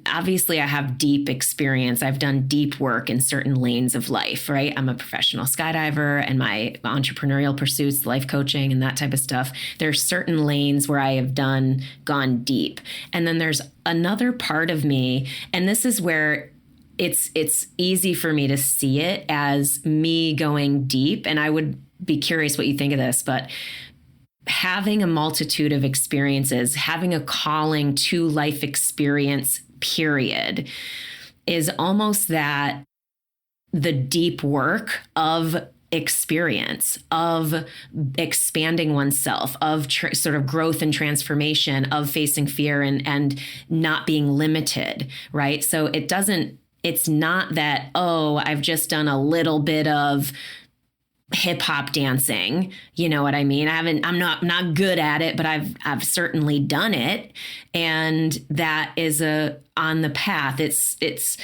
obviously I have deep experience. I've done deep work in certain lanes of life, right? I'm a professional skydiver and my entrepreneurial pursuits, life coaching and that type of stuff. There are certain lanes where I have gone deep. And then there's another part of me, and this is where it's easy for me to see it as me going deep. And I would be curious what you think of this, but having a multitude of experiences, having a calling to life experience, period, is almost that the deep work of experience, of expanding oneself, of sort of growth and transformation, of facing fear and not being limited, right? So it's not that, oh, I've just done a little bit of hip hop dancing. You know what I mean? I'm not good at it, but I've certainly done it. And that is on the path. It's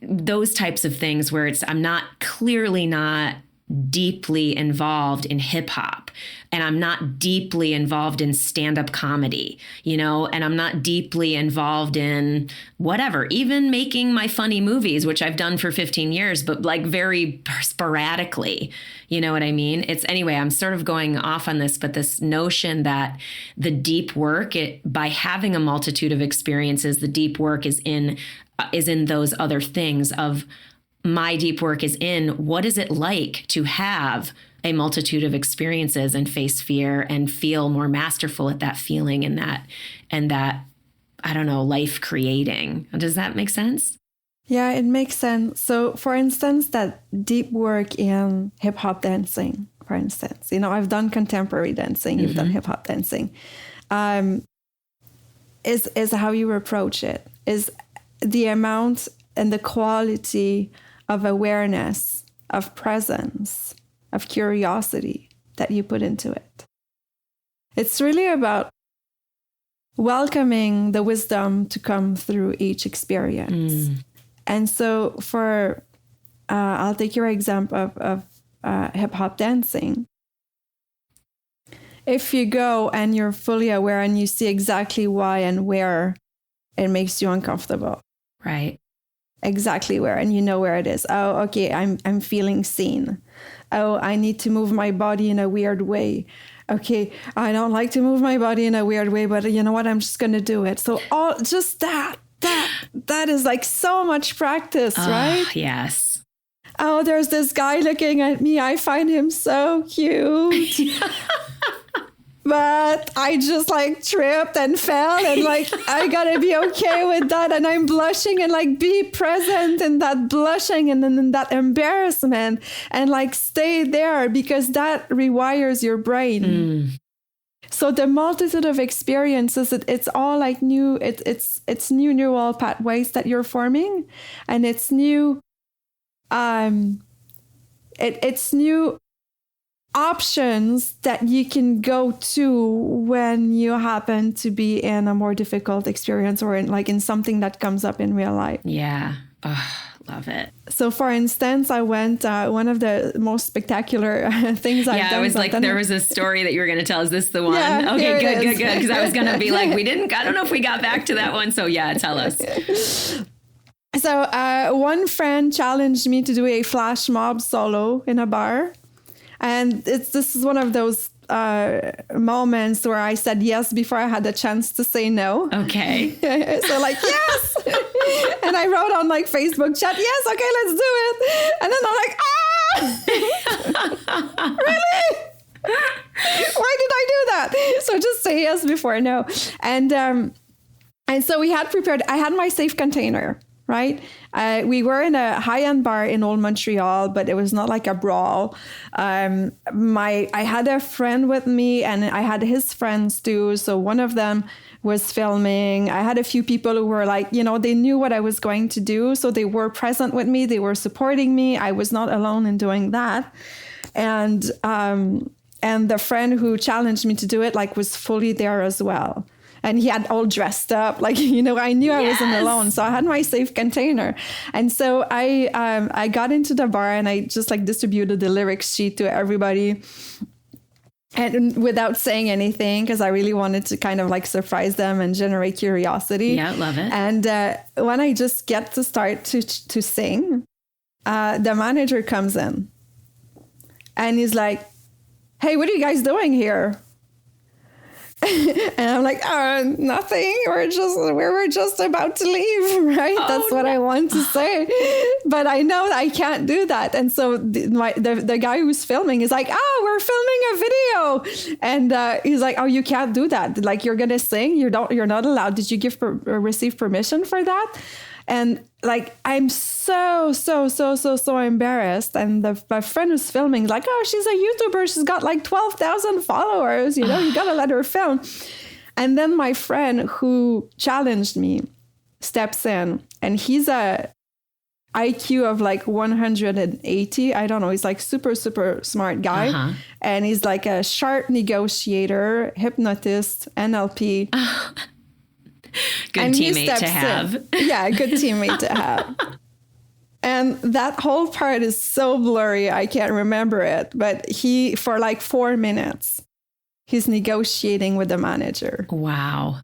those types of things where I'm clearly not deeply involved in hip hop, and I'm not deeply involved in stand-up comedy, and I'm not deeply involved in whatever, even making my funny movies, which I've done for 15 years, but like very sporadically, you know what I mean? Anyway, I'm sort of going off on this, but this notion that the deep work, by having a multitude of experiences, the deep work is in those other things of my deep work is in what is it like to have a multitude of experiences and face fear and feel more masterful at that feeling and that, I don't know, life creating. Does that make sense? Yeah, it makes sense. So for instance, that deep work in hip hop dancing, for instance, I've done contemporary dancing, you've done hip hop dancing, is how you approach it, is the amount and the quality of awareness, of presence, of curiosity that you put into it. It's really about welcoming the wisdom to come through each experience. And so I'll take your example of hip hop dancing. If you go and you're fully aware and you see exactly why and where it makes you uncomfortable. Right. Exactly where, and you know where it is. Oh, okay, I'm feeling seen. Oh, I need to move my body in a weird way. Okay, I don't like to move my body in a weird way, but you know what? I'm just going to do it. So all just that is like so much practice, right? Yes. Oh, there's this guy looking at me. I find him so cute. But I just like tripped and fell and like, I gotta be okay with that. And I'm blushing and like be present in that blushing and then in that embarrassment and like stay there because that rewires your brain. So the multitude of experiences, it's all like new, it's new neural pathways that you're forming, and it's new, it's new options that you can go to when you happen to be in a more difficult experience or in something that comes up in real life. Yeah. Oh, love it. So for instance, I went, one of the most spectacular things I've done. Yeah, I was like, there was a story that you were going to tell. Is this the one? Yeah, okay, good. Because I was going to be like, I don't know if we got back to that one. So yeah, tell us. So one friend challenged me to do a flash mob solo in a bar. And this is one of those moments where I said yes before I had the chance to say no. Okay. So like, yes. And I wrote on like Facebook chat, yes, okay, let's do it. And then I'm like, really? Why did I do that? So just say yes before no. And so we had prepared, I had my safe container, right? We were in a high-end bar in Old Montreal, but it was not like a brawl. I had a friend with me and I had his friends too. So one of them was filming. I had a few people who were like, they knew what I was going to do. So they were present with me. They were supporting me. I was not alone in doing that. And the friend who challenged me to do it, like, was fully there as well. And he had all dressed up, like, I knew I wasn't alone. So I had my safe container. And so I got into the bar and I just like distributed the lyrics sheet to everybody. And without saying anything, because I really wanted to kind of like surprise them and generate curiosity. Yeah, love it. And when I just get to start to sing, the manager comes in and he's like, hey, what are you guys doing here? And I'm like, nothing. We were just about to leave, right? That's what I want to say. But I know I can't do that. And so the guy who's filming is like, we're filming a video. And he's like, you can't do that. Like, you're going to sing. You're not allowed. Did you receive permission for that? And like, I'm so embarrassed. And my friend who's filming is like, she's a YouTuber. She's got like 12,000 followers. You got to let her film. And then my friend who challenged me steps in, and he's a IQ of like 180. I don't know. He's like super smart guy. Uh-huh. And he's like a sharp negotiator, hypnotist, NLP. Good teammate to have. Yeah, good teammate to have. And that whole part is so blurry, I can't remember it. But for like 4 minutes, he's negotiating with the manager. Wow.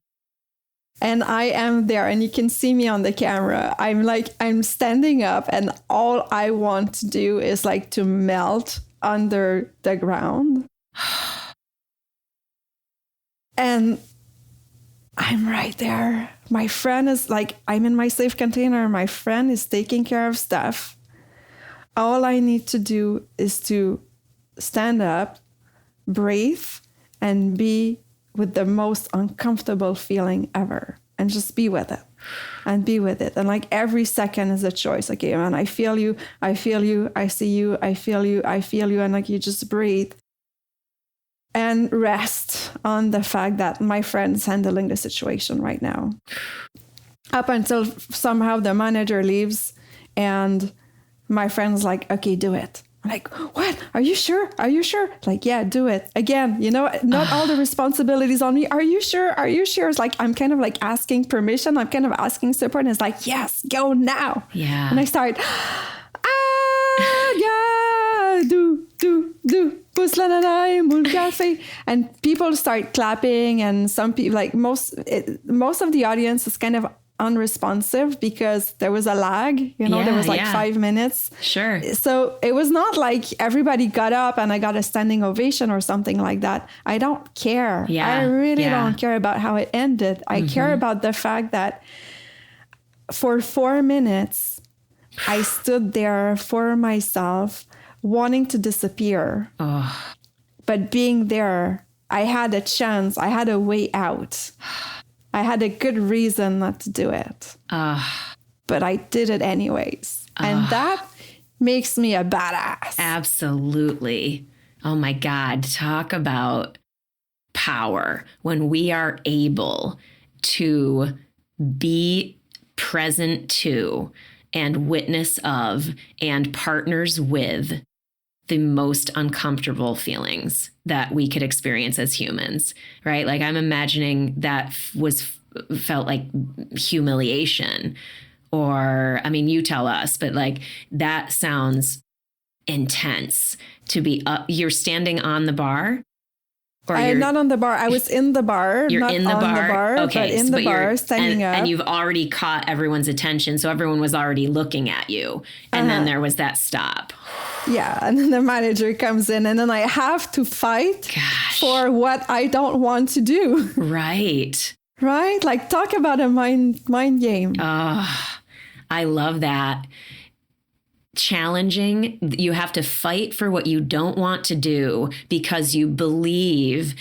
And I am there, and you can see me on the camera. I'm standing up, and all I want to do is like to melt under the ground. And I'm right there. My friend is like, I'm in my safe container. My friend is taking care of stuff. All I need to do is to stand up, breathe, and be with the most uncomfortable feeling ever. And just be with it. And be with it. And like every second is a choice. Okay, man, I feel you. I feel you. I see you. I feel you. I feel you. And like you just breathe. And rest on the fact that my friend's handling the situation right now. Up until somehow the manager leaves and my friend's like, okay, do it. I'm like, what? Are you sure? Are you sure? Like, yeah, do it. Again, not all the responsibilities on me. Are you sure? Are you sure? It's like, I'm kind of like asking permission. I'm kind of asking support. And it's like, yes, go now. Yeah. And I start, yeah, do. And people start clapping, and some people, like most of the audience is kind of unresponsive because there was a lag, there was like 5 minutes. Sure. So it was not like everybody got up and I got a standing ovation or something like that. I don't care. Yeah. I really don't care about how it ended. I care about the fact that for 4 minutes, I stood there for myself, wanting to disappear. Oh. But being there, I had a chance. I had a way out. I had a good reason not to do it. But I did it anyways. And that makes me a badass. Absolutely. Oh my God. Talk about power when we are able to be present to and witness of and partners with the most uncomfortable feelings that we could experience as humans, right? Like I'm imagining that felt like humiliation, or, I mean, you tell us, but like that sounds intense to be up. You're standing on the bar Or I'm not on the bar. I was in the bar. You're not in the on bar. The bar okay. But in the bar, standing up. And you've already caught everyone's attention. So everyone was already looking at you. And then there was that stop. Yeah. And then the manager comes in and then I have to fight for what I don't want to do. Right. Right? Like talk about a mind game. Oh, I love that. Challenging. You have to fight for what you don't want to do because you believe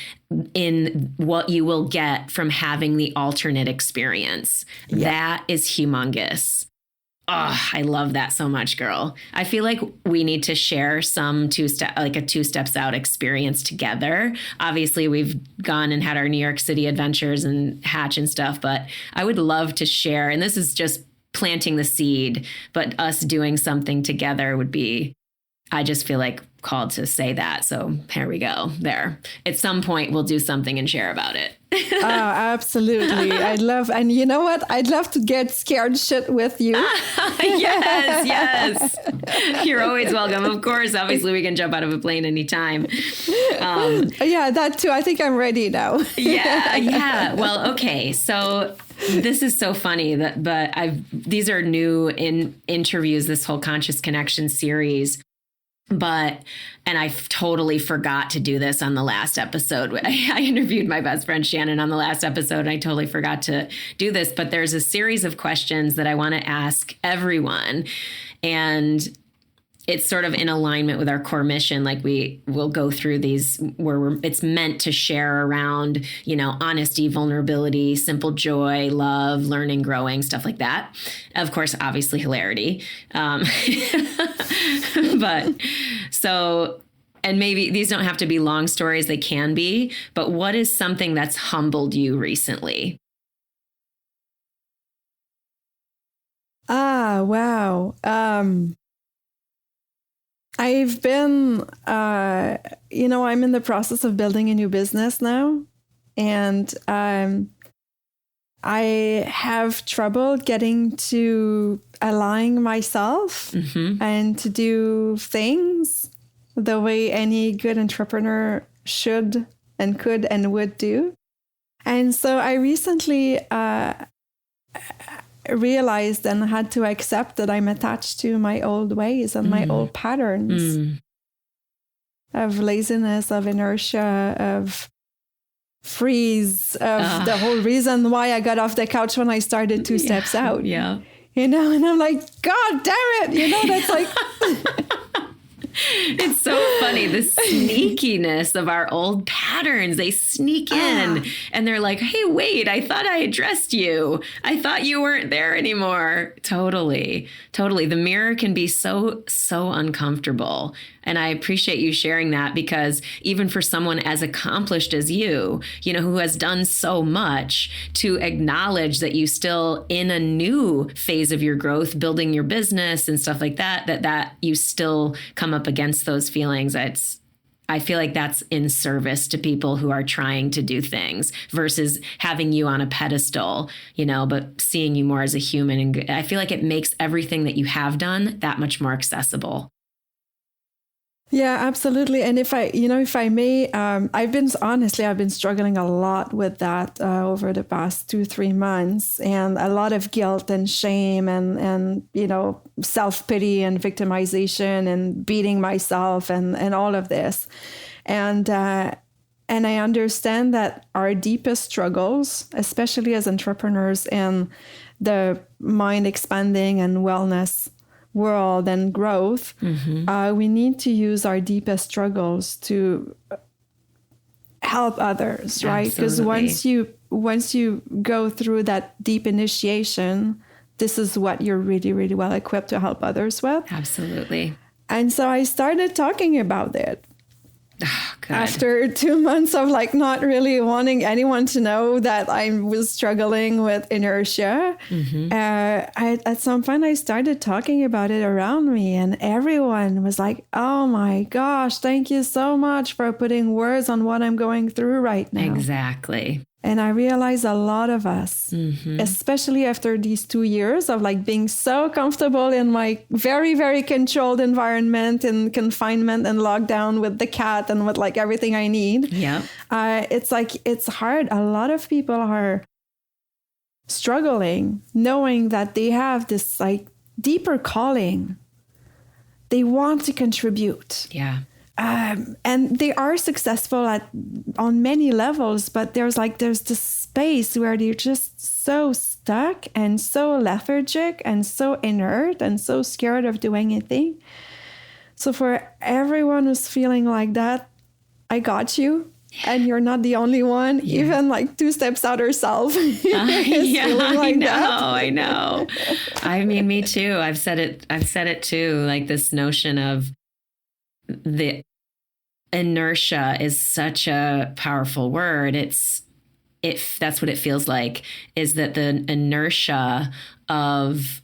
in what you will get from having the alternate experience. Yeah. That is humongous. Oh, I love that so much, girl. I feel like we need to share some two steps out experience together. Obviously, we've gone and had our New York City adventures and Hatch and stuff, but I would love to share. And this is just planting the seed, but us doing something together would be, I just feel like called to say that. So here we go there. At some point we'll do something and share about it. Oh, absolutely. And you know what? I'd love to get scared shit with you. Yes. You're always welcome. Of course, obviously we can jump out of a plane anytime. Yeah, that too. I think I'm ready now. Yeah. Well, okay. So this is so funny but these are new in interviews, this whole Conscious Connection series. And I totally forgot to do this on the last episode. I interviewed my best friend Shannon on the last episode, and I totally forgot to do this. But there's a series of questions that I want to ask everyone. And it's sort of in alignment with our core mission. Like we will go through these where it's meant to share around, honesty, vulnerability, simple joy, love, learning, growing, stuff like that. Of course, obviously hilarity. And maybe these don't have to be long stories. They can be, but what is something that's humbled you recently? Wow. I've been, I'm in the process of building a new business now, and I have trouble getting to align myself and to do things the way any good entrepreneur should and could and would do. And so I recently realized and had to accept that I'm attached to my old ways and my old patterns of laziness, of inertia, of freeze, of the whole reason why I got off the couch when I started two steps out. Yeah. And I'm like, God damn it. That's like... It's so funny, the sneakiness of our old patterns. They sneak in and they're like, hey, wait, I thought I addressed you. I thought you weren't there anymore. Totally. The mirror can be so uncomfortable. And I appreciate you sharing that, because even for someone as accomplished as you, who has done so much, to acknowledge that you still in a new phase of your growth, building your business and stuff like that you still come up against those feelings. I feel like that's in service to people who are trying to do things versus having you on a pedestal, but seeing you more as a human. And I feel like it makes everything that you have done that much more accessible. Yeah, absolutely. And if I may, I've been struggling a lot with that over the past 2-3 months, and a lot of guilt and shame and self-pity and victimization and beating myself and all of this. And I understand that our deepest struggles, especially as entrepreneurs in the mind expanding and wellness world and growth, we need to use our deepest struggles to help others, right? Because once you go through that deep initiation, this is what you're really, really well equipped to help others with. Absolutely. And so I started talking about it. Oh, after 2 months of not really wanting anyone to know that I was struggling with inertia, at some point I started talking about it around me, and everyone was like, oh my gosh, thank you so much for putting words on what I'm going through right now. Exactly. And I realize a lot of us, especially after these 2 years of like being so comfortable in my very, very controlled environment and confinement and lockdown with the cat and with like everything I need. Yeah. It's like, it's hard. A lot of people are struggling knowing that they have this like deeper calling. They want to contribute. Yeah. And they are successful on many levels, but there's this space where they're just so stuck and so lethargic and so inert and so scared of doing anything. So for everyone who's feeling like that, I got you. And you're not the only one, even like 2 steps out herself. I know. I mean, me too. I've said it too. Like this notion of the inertia is such a powerful word. If that's what it feels like, is that the inertia of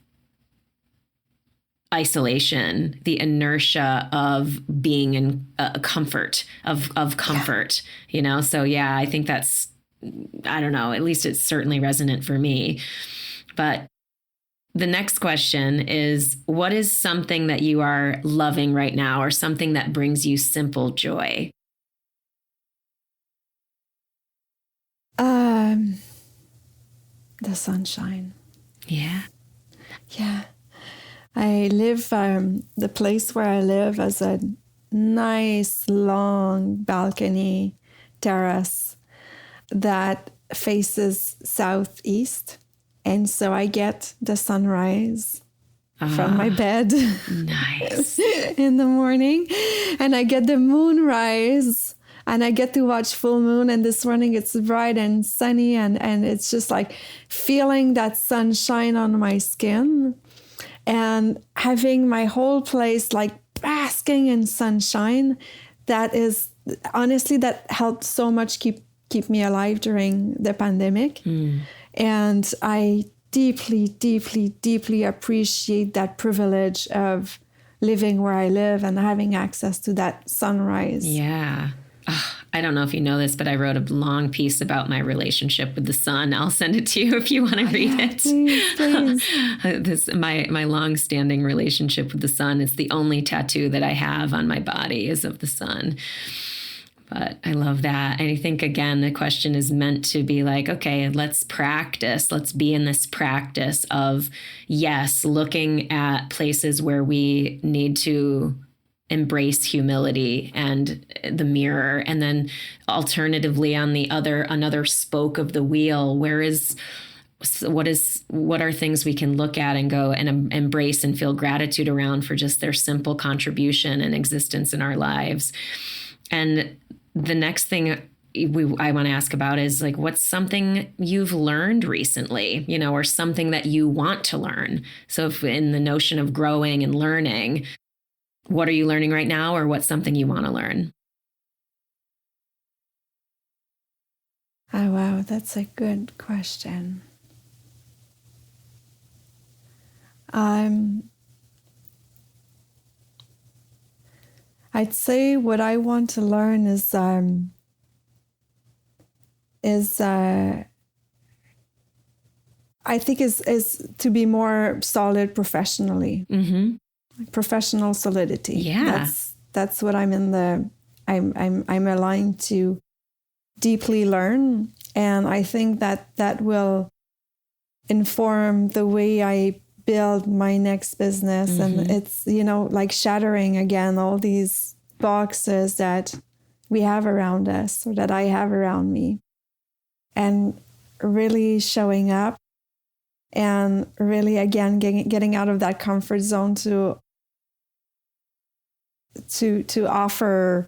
isolation, the inertia of being in comfort, of comfort, you know? So yeah, I think that's, I don't know, at least it's certainly resonant for me. But the next question is, what is something that you are loving right now, or something that brings you simple joy? The sunshine. Yeah. Yeah. I live, the place where I live has a nice long balcony terrace that faces southeast. And so I get the sunrise from my bed Nice. in the morning, and I get the moonrise, and I get to watch full moon. And this morning it's bright and sunny, and it's just like feeling that sunshine on my skin and having my whole place like basking in sunshine. That is honestly, that helped so much keep me alive during the pandemic. And I deeply, deeply, deeply appreciate that privilege of living where I live and having access to that sunrise. Yeah. I don't know if you know this, but I wrote a long piece about my relationship with the sun. I'll send it to you if you want to read it. Please. My long-standing relationship with the sun is the only tattoo that I have on my body is of the sun. But I love that. And I think, again, the question is meant to be like, okay, let's practice. Let's be in this practice of, yes, looking at places where we need to embrace humility and the mirror. And then alternatively on the another spoke of the wheel, what are things we can look at and go and embrace and feel gratitude around for just their simple contribution and existence in our lives. And the next thing I want to ask about is like, what's something you've learned recently, you know, or something that you want to learn? So if in the notion of growing and learning, what are you learning right now, or what's something you want to learn? Oh, wow. That's a good question. I'd say what I want to learn is I think is to be more solid professionally. Professional solidity. Yeah. That's what I'm aligned to deeply learn. And I think that will inform the way I build my next business. And it's, you know, like shattering again all these boxes that we have around us or that I have around me, and really showing up and really, again, getting out of that comfort zone to offer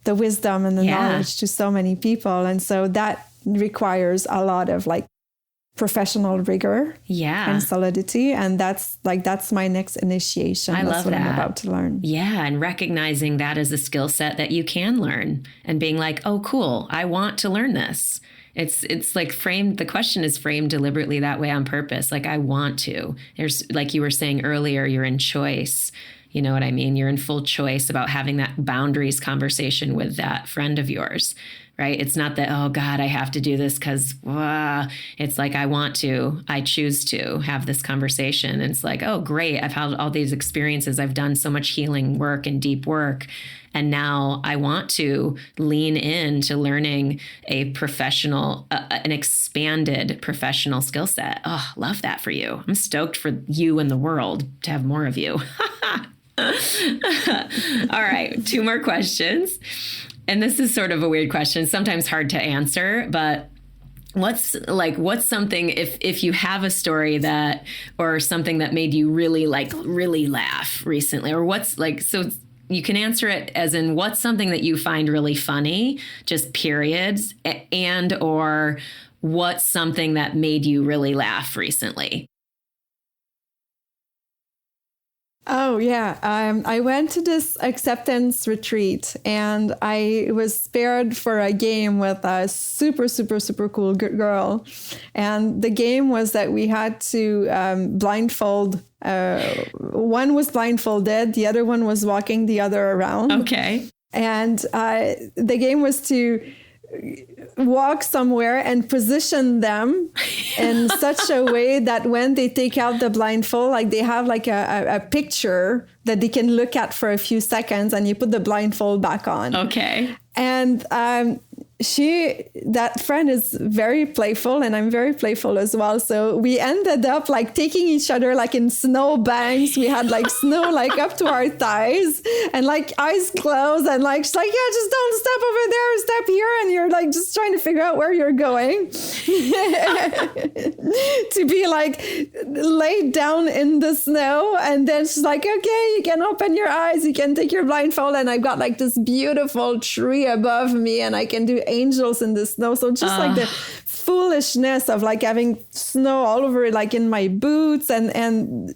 the wisdom and the knowledge to so many people. And so that requires a lot of like professional rigor and solidity. And that's my next initiation. That's what I'm about to learn. Yeah. And recognizing that as a skill set that you can learn and being like, oh, cool, I want to learn this. It's like framed, the question is framed deliberately that way on purpose. Like, I want to. There's, like you were saying earlier, you're in choice. You know what I mean? You're in full choice about having that boundaries conversation with that friend of yours, right? It's not that, oh God, I have to do this because it's like, I choose to have this conversation. And it's like, oh, great. I've had all these experiences. I've done so much healing work and deep work. And now I want to lean into learning a professional, an expanded professional skill set. Oh, love that for you. I'm stoked for you and the world to have more of you. All right. 2 more questions. And this is sort of a weird question, sometimes hard to answer, but what's something, if you have a story that, or something that made you really laugh recently, or so you can answer it as in what's something that you find really funny, just periods, and, or what's something that made you really laugh recently? Oh, yeah. I went to this acceptance retreat and I was paired for a game with a super, super, super cool girl. And the game was that we had to blindfold. One was blindfolded. The other one was walking the other around. Okay. And the game was to walk somewhere and position them in such a way that when they take out the blindfold, like they have like a picture that they can look at for a few seconds, and you put the blindfold back on. Okay. And that friend is very playful, and I'm very playful as well. So we ended up like taking each other like in snow banks. We had like snow like up to our thighs and like eyes closed, and like she's like, yeah, just don't step over there, step here, and you're like just trying to figure out where you're going to be like laid down in the snow. And then she's like, okay, you can open your eyes, you can take your blindfold, and I've got like this beautiful tree above me, and I can do angels in the snow. So just like the foolishness of like having snow all over like in my boots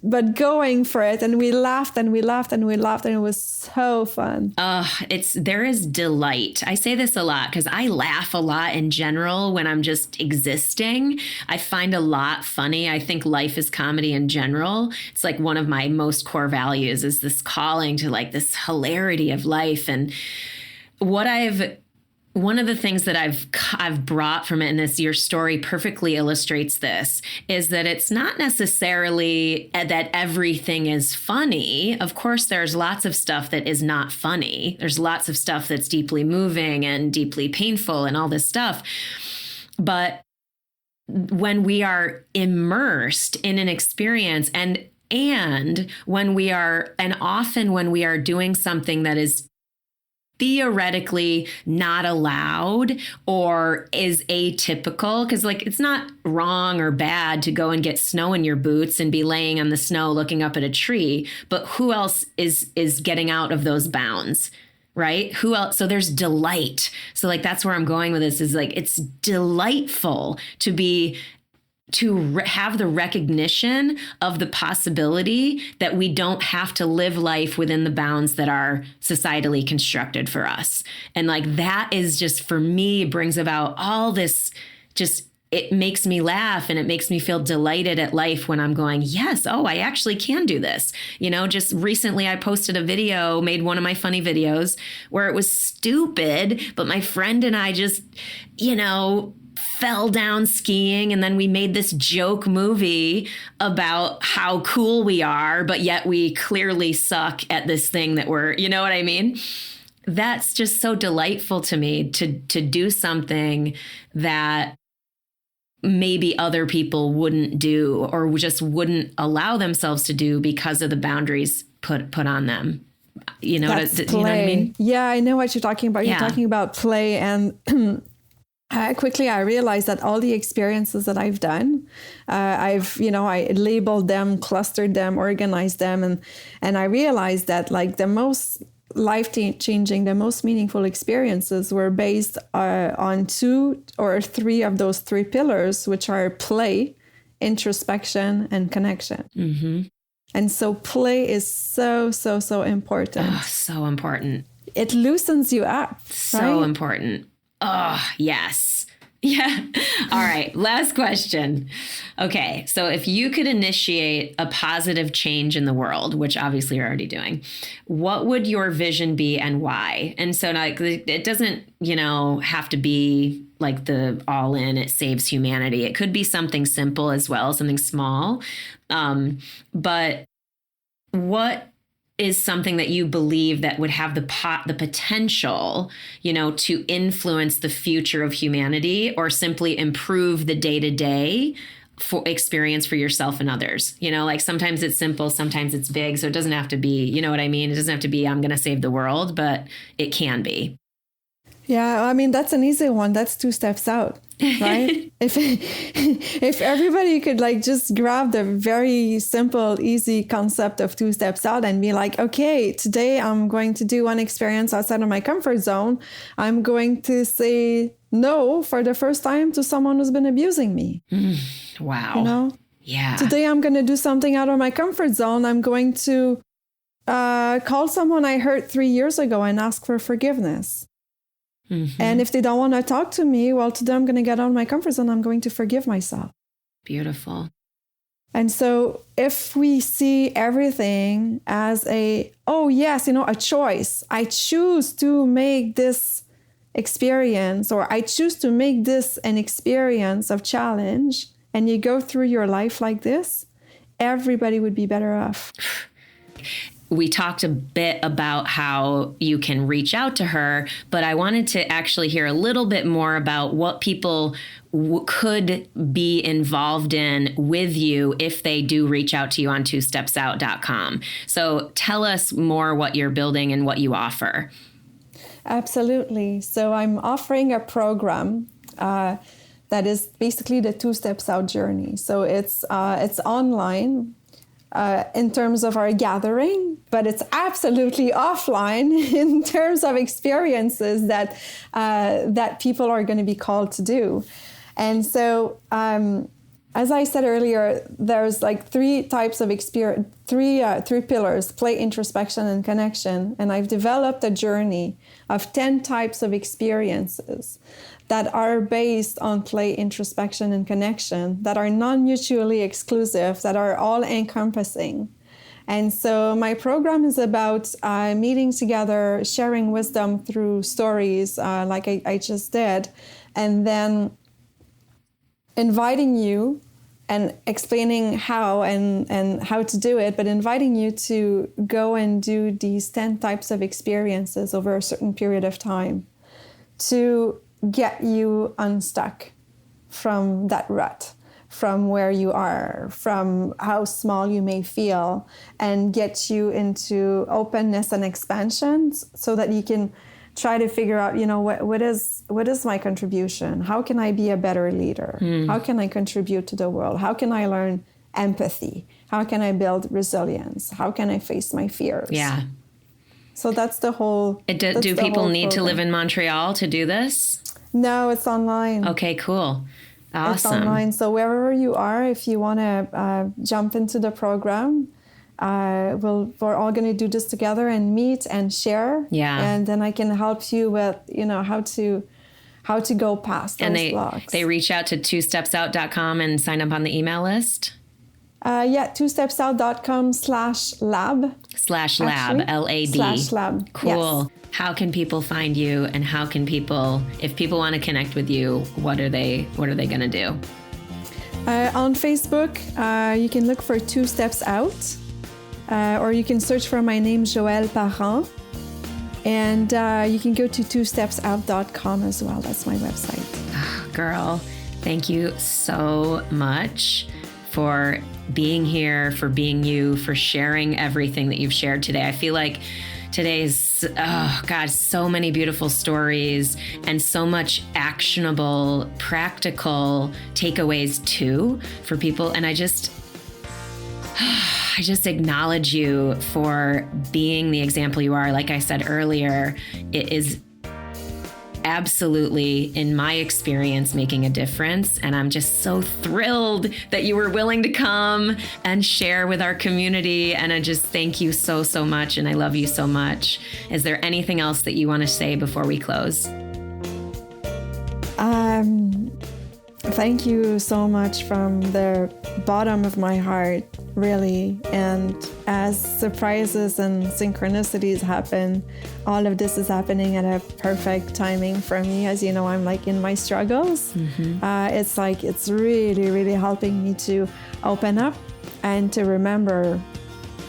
but going for it. And we laughed and we laughed and we laughed, and it was so fun. There is delight. I say this a lot because I laugh a lot in general when I'm just existing. I find a lot funny. I think life is comedy in general. It's like one of my most core values is this calling to like this hilarity of life. And one of the things that I've brought from it, and your story perfectly illustrates this, is that it's not necessarily that everything is funny. Of course, there's lots of stuff that is not funny. There's lots of stuff that's deeply moving and deeply painful and all this stuff. But when we are immersed in an experience and often when we are doing something that is theoretically not allowed or is atypical, because like it's not wrong or bad to go and get snow in your boots and be laying on the snow looking up at a tree, but who else is getting out of those bounds, right? Who else? So there's delight. So like that's where I'm going with this, is like it's delightful to have the recognition of the possibility that we don't have to live life within the bounds that are societally constructed for us. And like that is just, for me, brings about all this, just it makes me laugh and it makes me feel delighted at life when I'm going, yes, oh, I actually can do this. You know, just recently I posted a video, made one of my funny videos where it was stupid, but my friend and I just, fell down skiing, and then we made this joke movie about how cool we are, but yet we clearly suck at this thing that we're, you know what I mean? That's just so delightful to me to do something that maybe other people wouldn't do or just wouldn't allow themselves to do because of the boundaries put on them. You know what I mean? Yeah, I know what you're talking about. You're talking about play, and quickly I realized that all the experiences that I've done, I labeled them, clustered them, organized them. And I realized that like the most life-changing, the most meaningful experiences were based on 2 or 3 of those 3 pillars, which are play, introspection, and connection. Mm-hmm. And so play is so, so, so important. Oh, so important. It loosens you up. So important. Oh, yes. Yeah. All right. Last question. Okay. So if you could initiate a positive change in the world, which obviously you're already doing, what would your vision be and why? And so like, it doesn't, have to be like the all in, it saves humanity. It could be something simple as well, something small. But what is something that you believe that would have the potential, to influence the future of humanity or simply improve the day-to-day for experience for yourself and others? Like sometimes it's simple, sometimes it's big. So it doesn't have to be, you know what I mean? It doesn't have to be, I'm going to save the world, but it can be. Yeah, I mean, that's an easy one. That's 2 steps out, right? If everybody could just grab the very simple, easy concept of 2 steps out and be like, okay, today I'm going to do one experience outside of my comfort zone. I'm going to say no for the first time to someone who's been abusing me. Wow. Yeah. Today I'm going to do something out of my comfort zone. I'm going to call someone I hurt 3 years ago and ask for forgiveness. Mm-hmm. And if they don't want to talk to me, well, today I'm going to get out of my comfort zone. I'm going to forgive myself. Beautiful. And so if we see everything as a choice, I choose to make this experience, or I choose to make this an experience of challenge, and you go through your life like this, everybody would be better off. We talked a bit about how you can reach out to her, but I wanted to actually hear a little bit more about what people could be involved in with you if they do reach out to you on twostepsout.com. So tell us more what you're building and what you offer. Absolutely. So I'm offering a program that is basically the 2 Steps Out journey. So it's online. In terms of our gathering, but it's absolutely offline in terms of experiences that people are going to be called to do. And so, as I said earlier, there's 3 types of experience, three pillars: play, introspection, and connection. And I've developed a journey of 10 types of experiences that are based on play, introspection, and connection, that are non-mutually exclusive, that are all encompassing. And so my program is about meeting together, sharing wisdom through stories like I just did, and then inviting you and explaining how and how to do it, but inviting you to go and do these 10 types of experiences over a certain period of time to get you unstuck from that rut, from where you are, from how small you may feel, and get you into openness and expansion so that you can try to figure out, what is my contribution? How can I be a better leader? How can I contribute to the world? How can I learn empathy? How can I build resilience? How can I face my fears? Yeah. So that's the whole. Do people need to live in Montreal to do this? No, it's online. Okay, cool. Awesome. It's online. So wherever you are, if you want to jump into the program, we're all going to do this together and meet and share. Yeah. And then I can help you with, how to go past those blocks. They reach out to twostepsout.com and sign up on the email list? twostepsout.com/lab. /lab, LAB. /lab. Cool. Yes. How can people find you, and how can people, if people want to connect with you, what are they going to do? On Facebook, you can look for 2 Steps Out, or you can search for my name, Joëlle Parent. And you can go to twostepsout.com as well. That's my website. Girl, thank you so much for being here, for being you, for sharing everything that you've shared today. I feel like today's, so many beautiful stories and so much actionable, practical takeaways too for people. And I just acknowledge you for being the example you are. Like I said earlier, it is absolutely, in my experience, making a difference. And I'm just so thrilled that you were willing to come and share with our community. And I just thank you so, so much. And I love you so much. Is there anything else that you want to say before we close? Thank you so much from the bottom of my heart, really. And as surprises and synchronicities happen, all of this is happening at a perfect timing for me. As you know, I'm like in my struggles. It's really, really helping me to open up and to remember,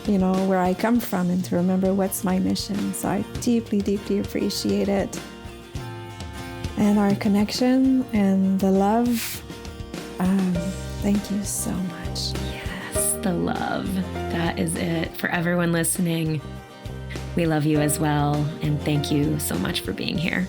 where I come from and to remember what's my mission. So I deeply, deeply appreciate it. And our connection and the love. Thank you so much. Yes, the love. That is it. For everyone listening, we love you as well. And thank you so much for being here.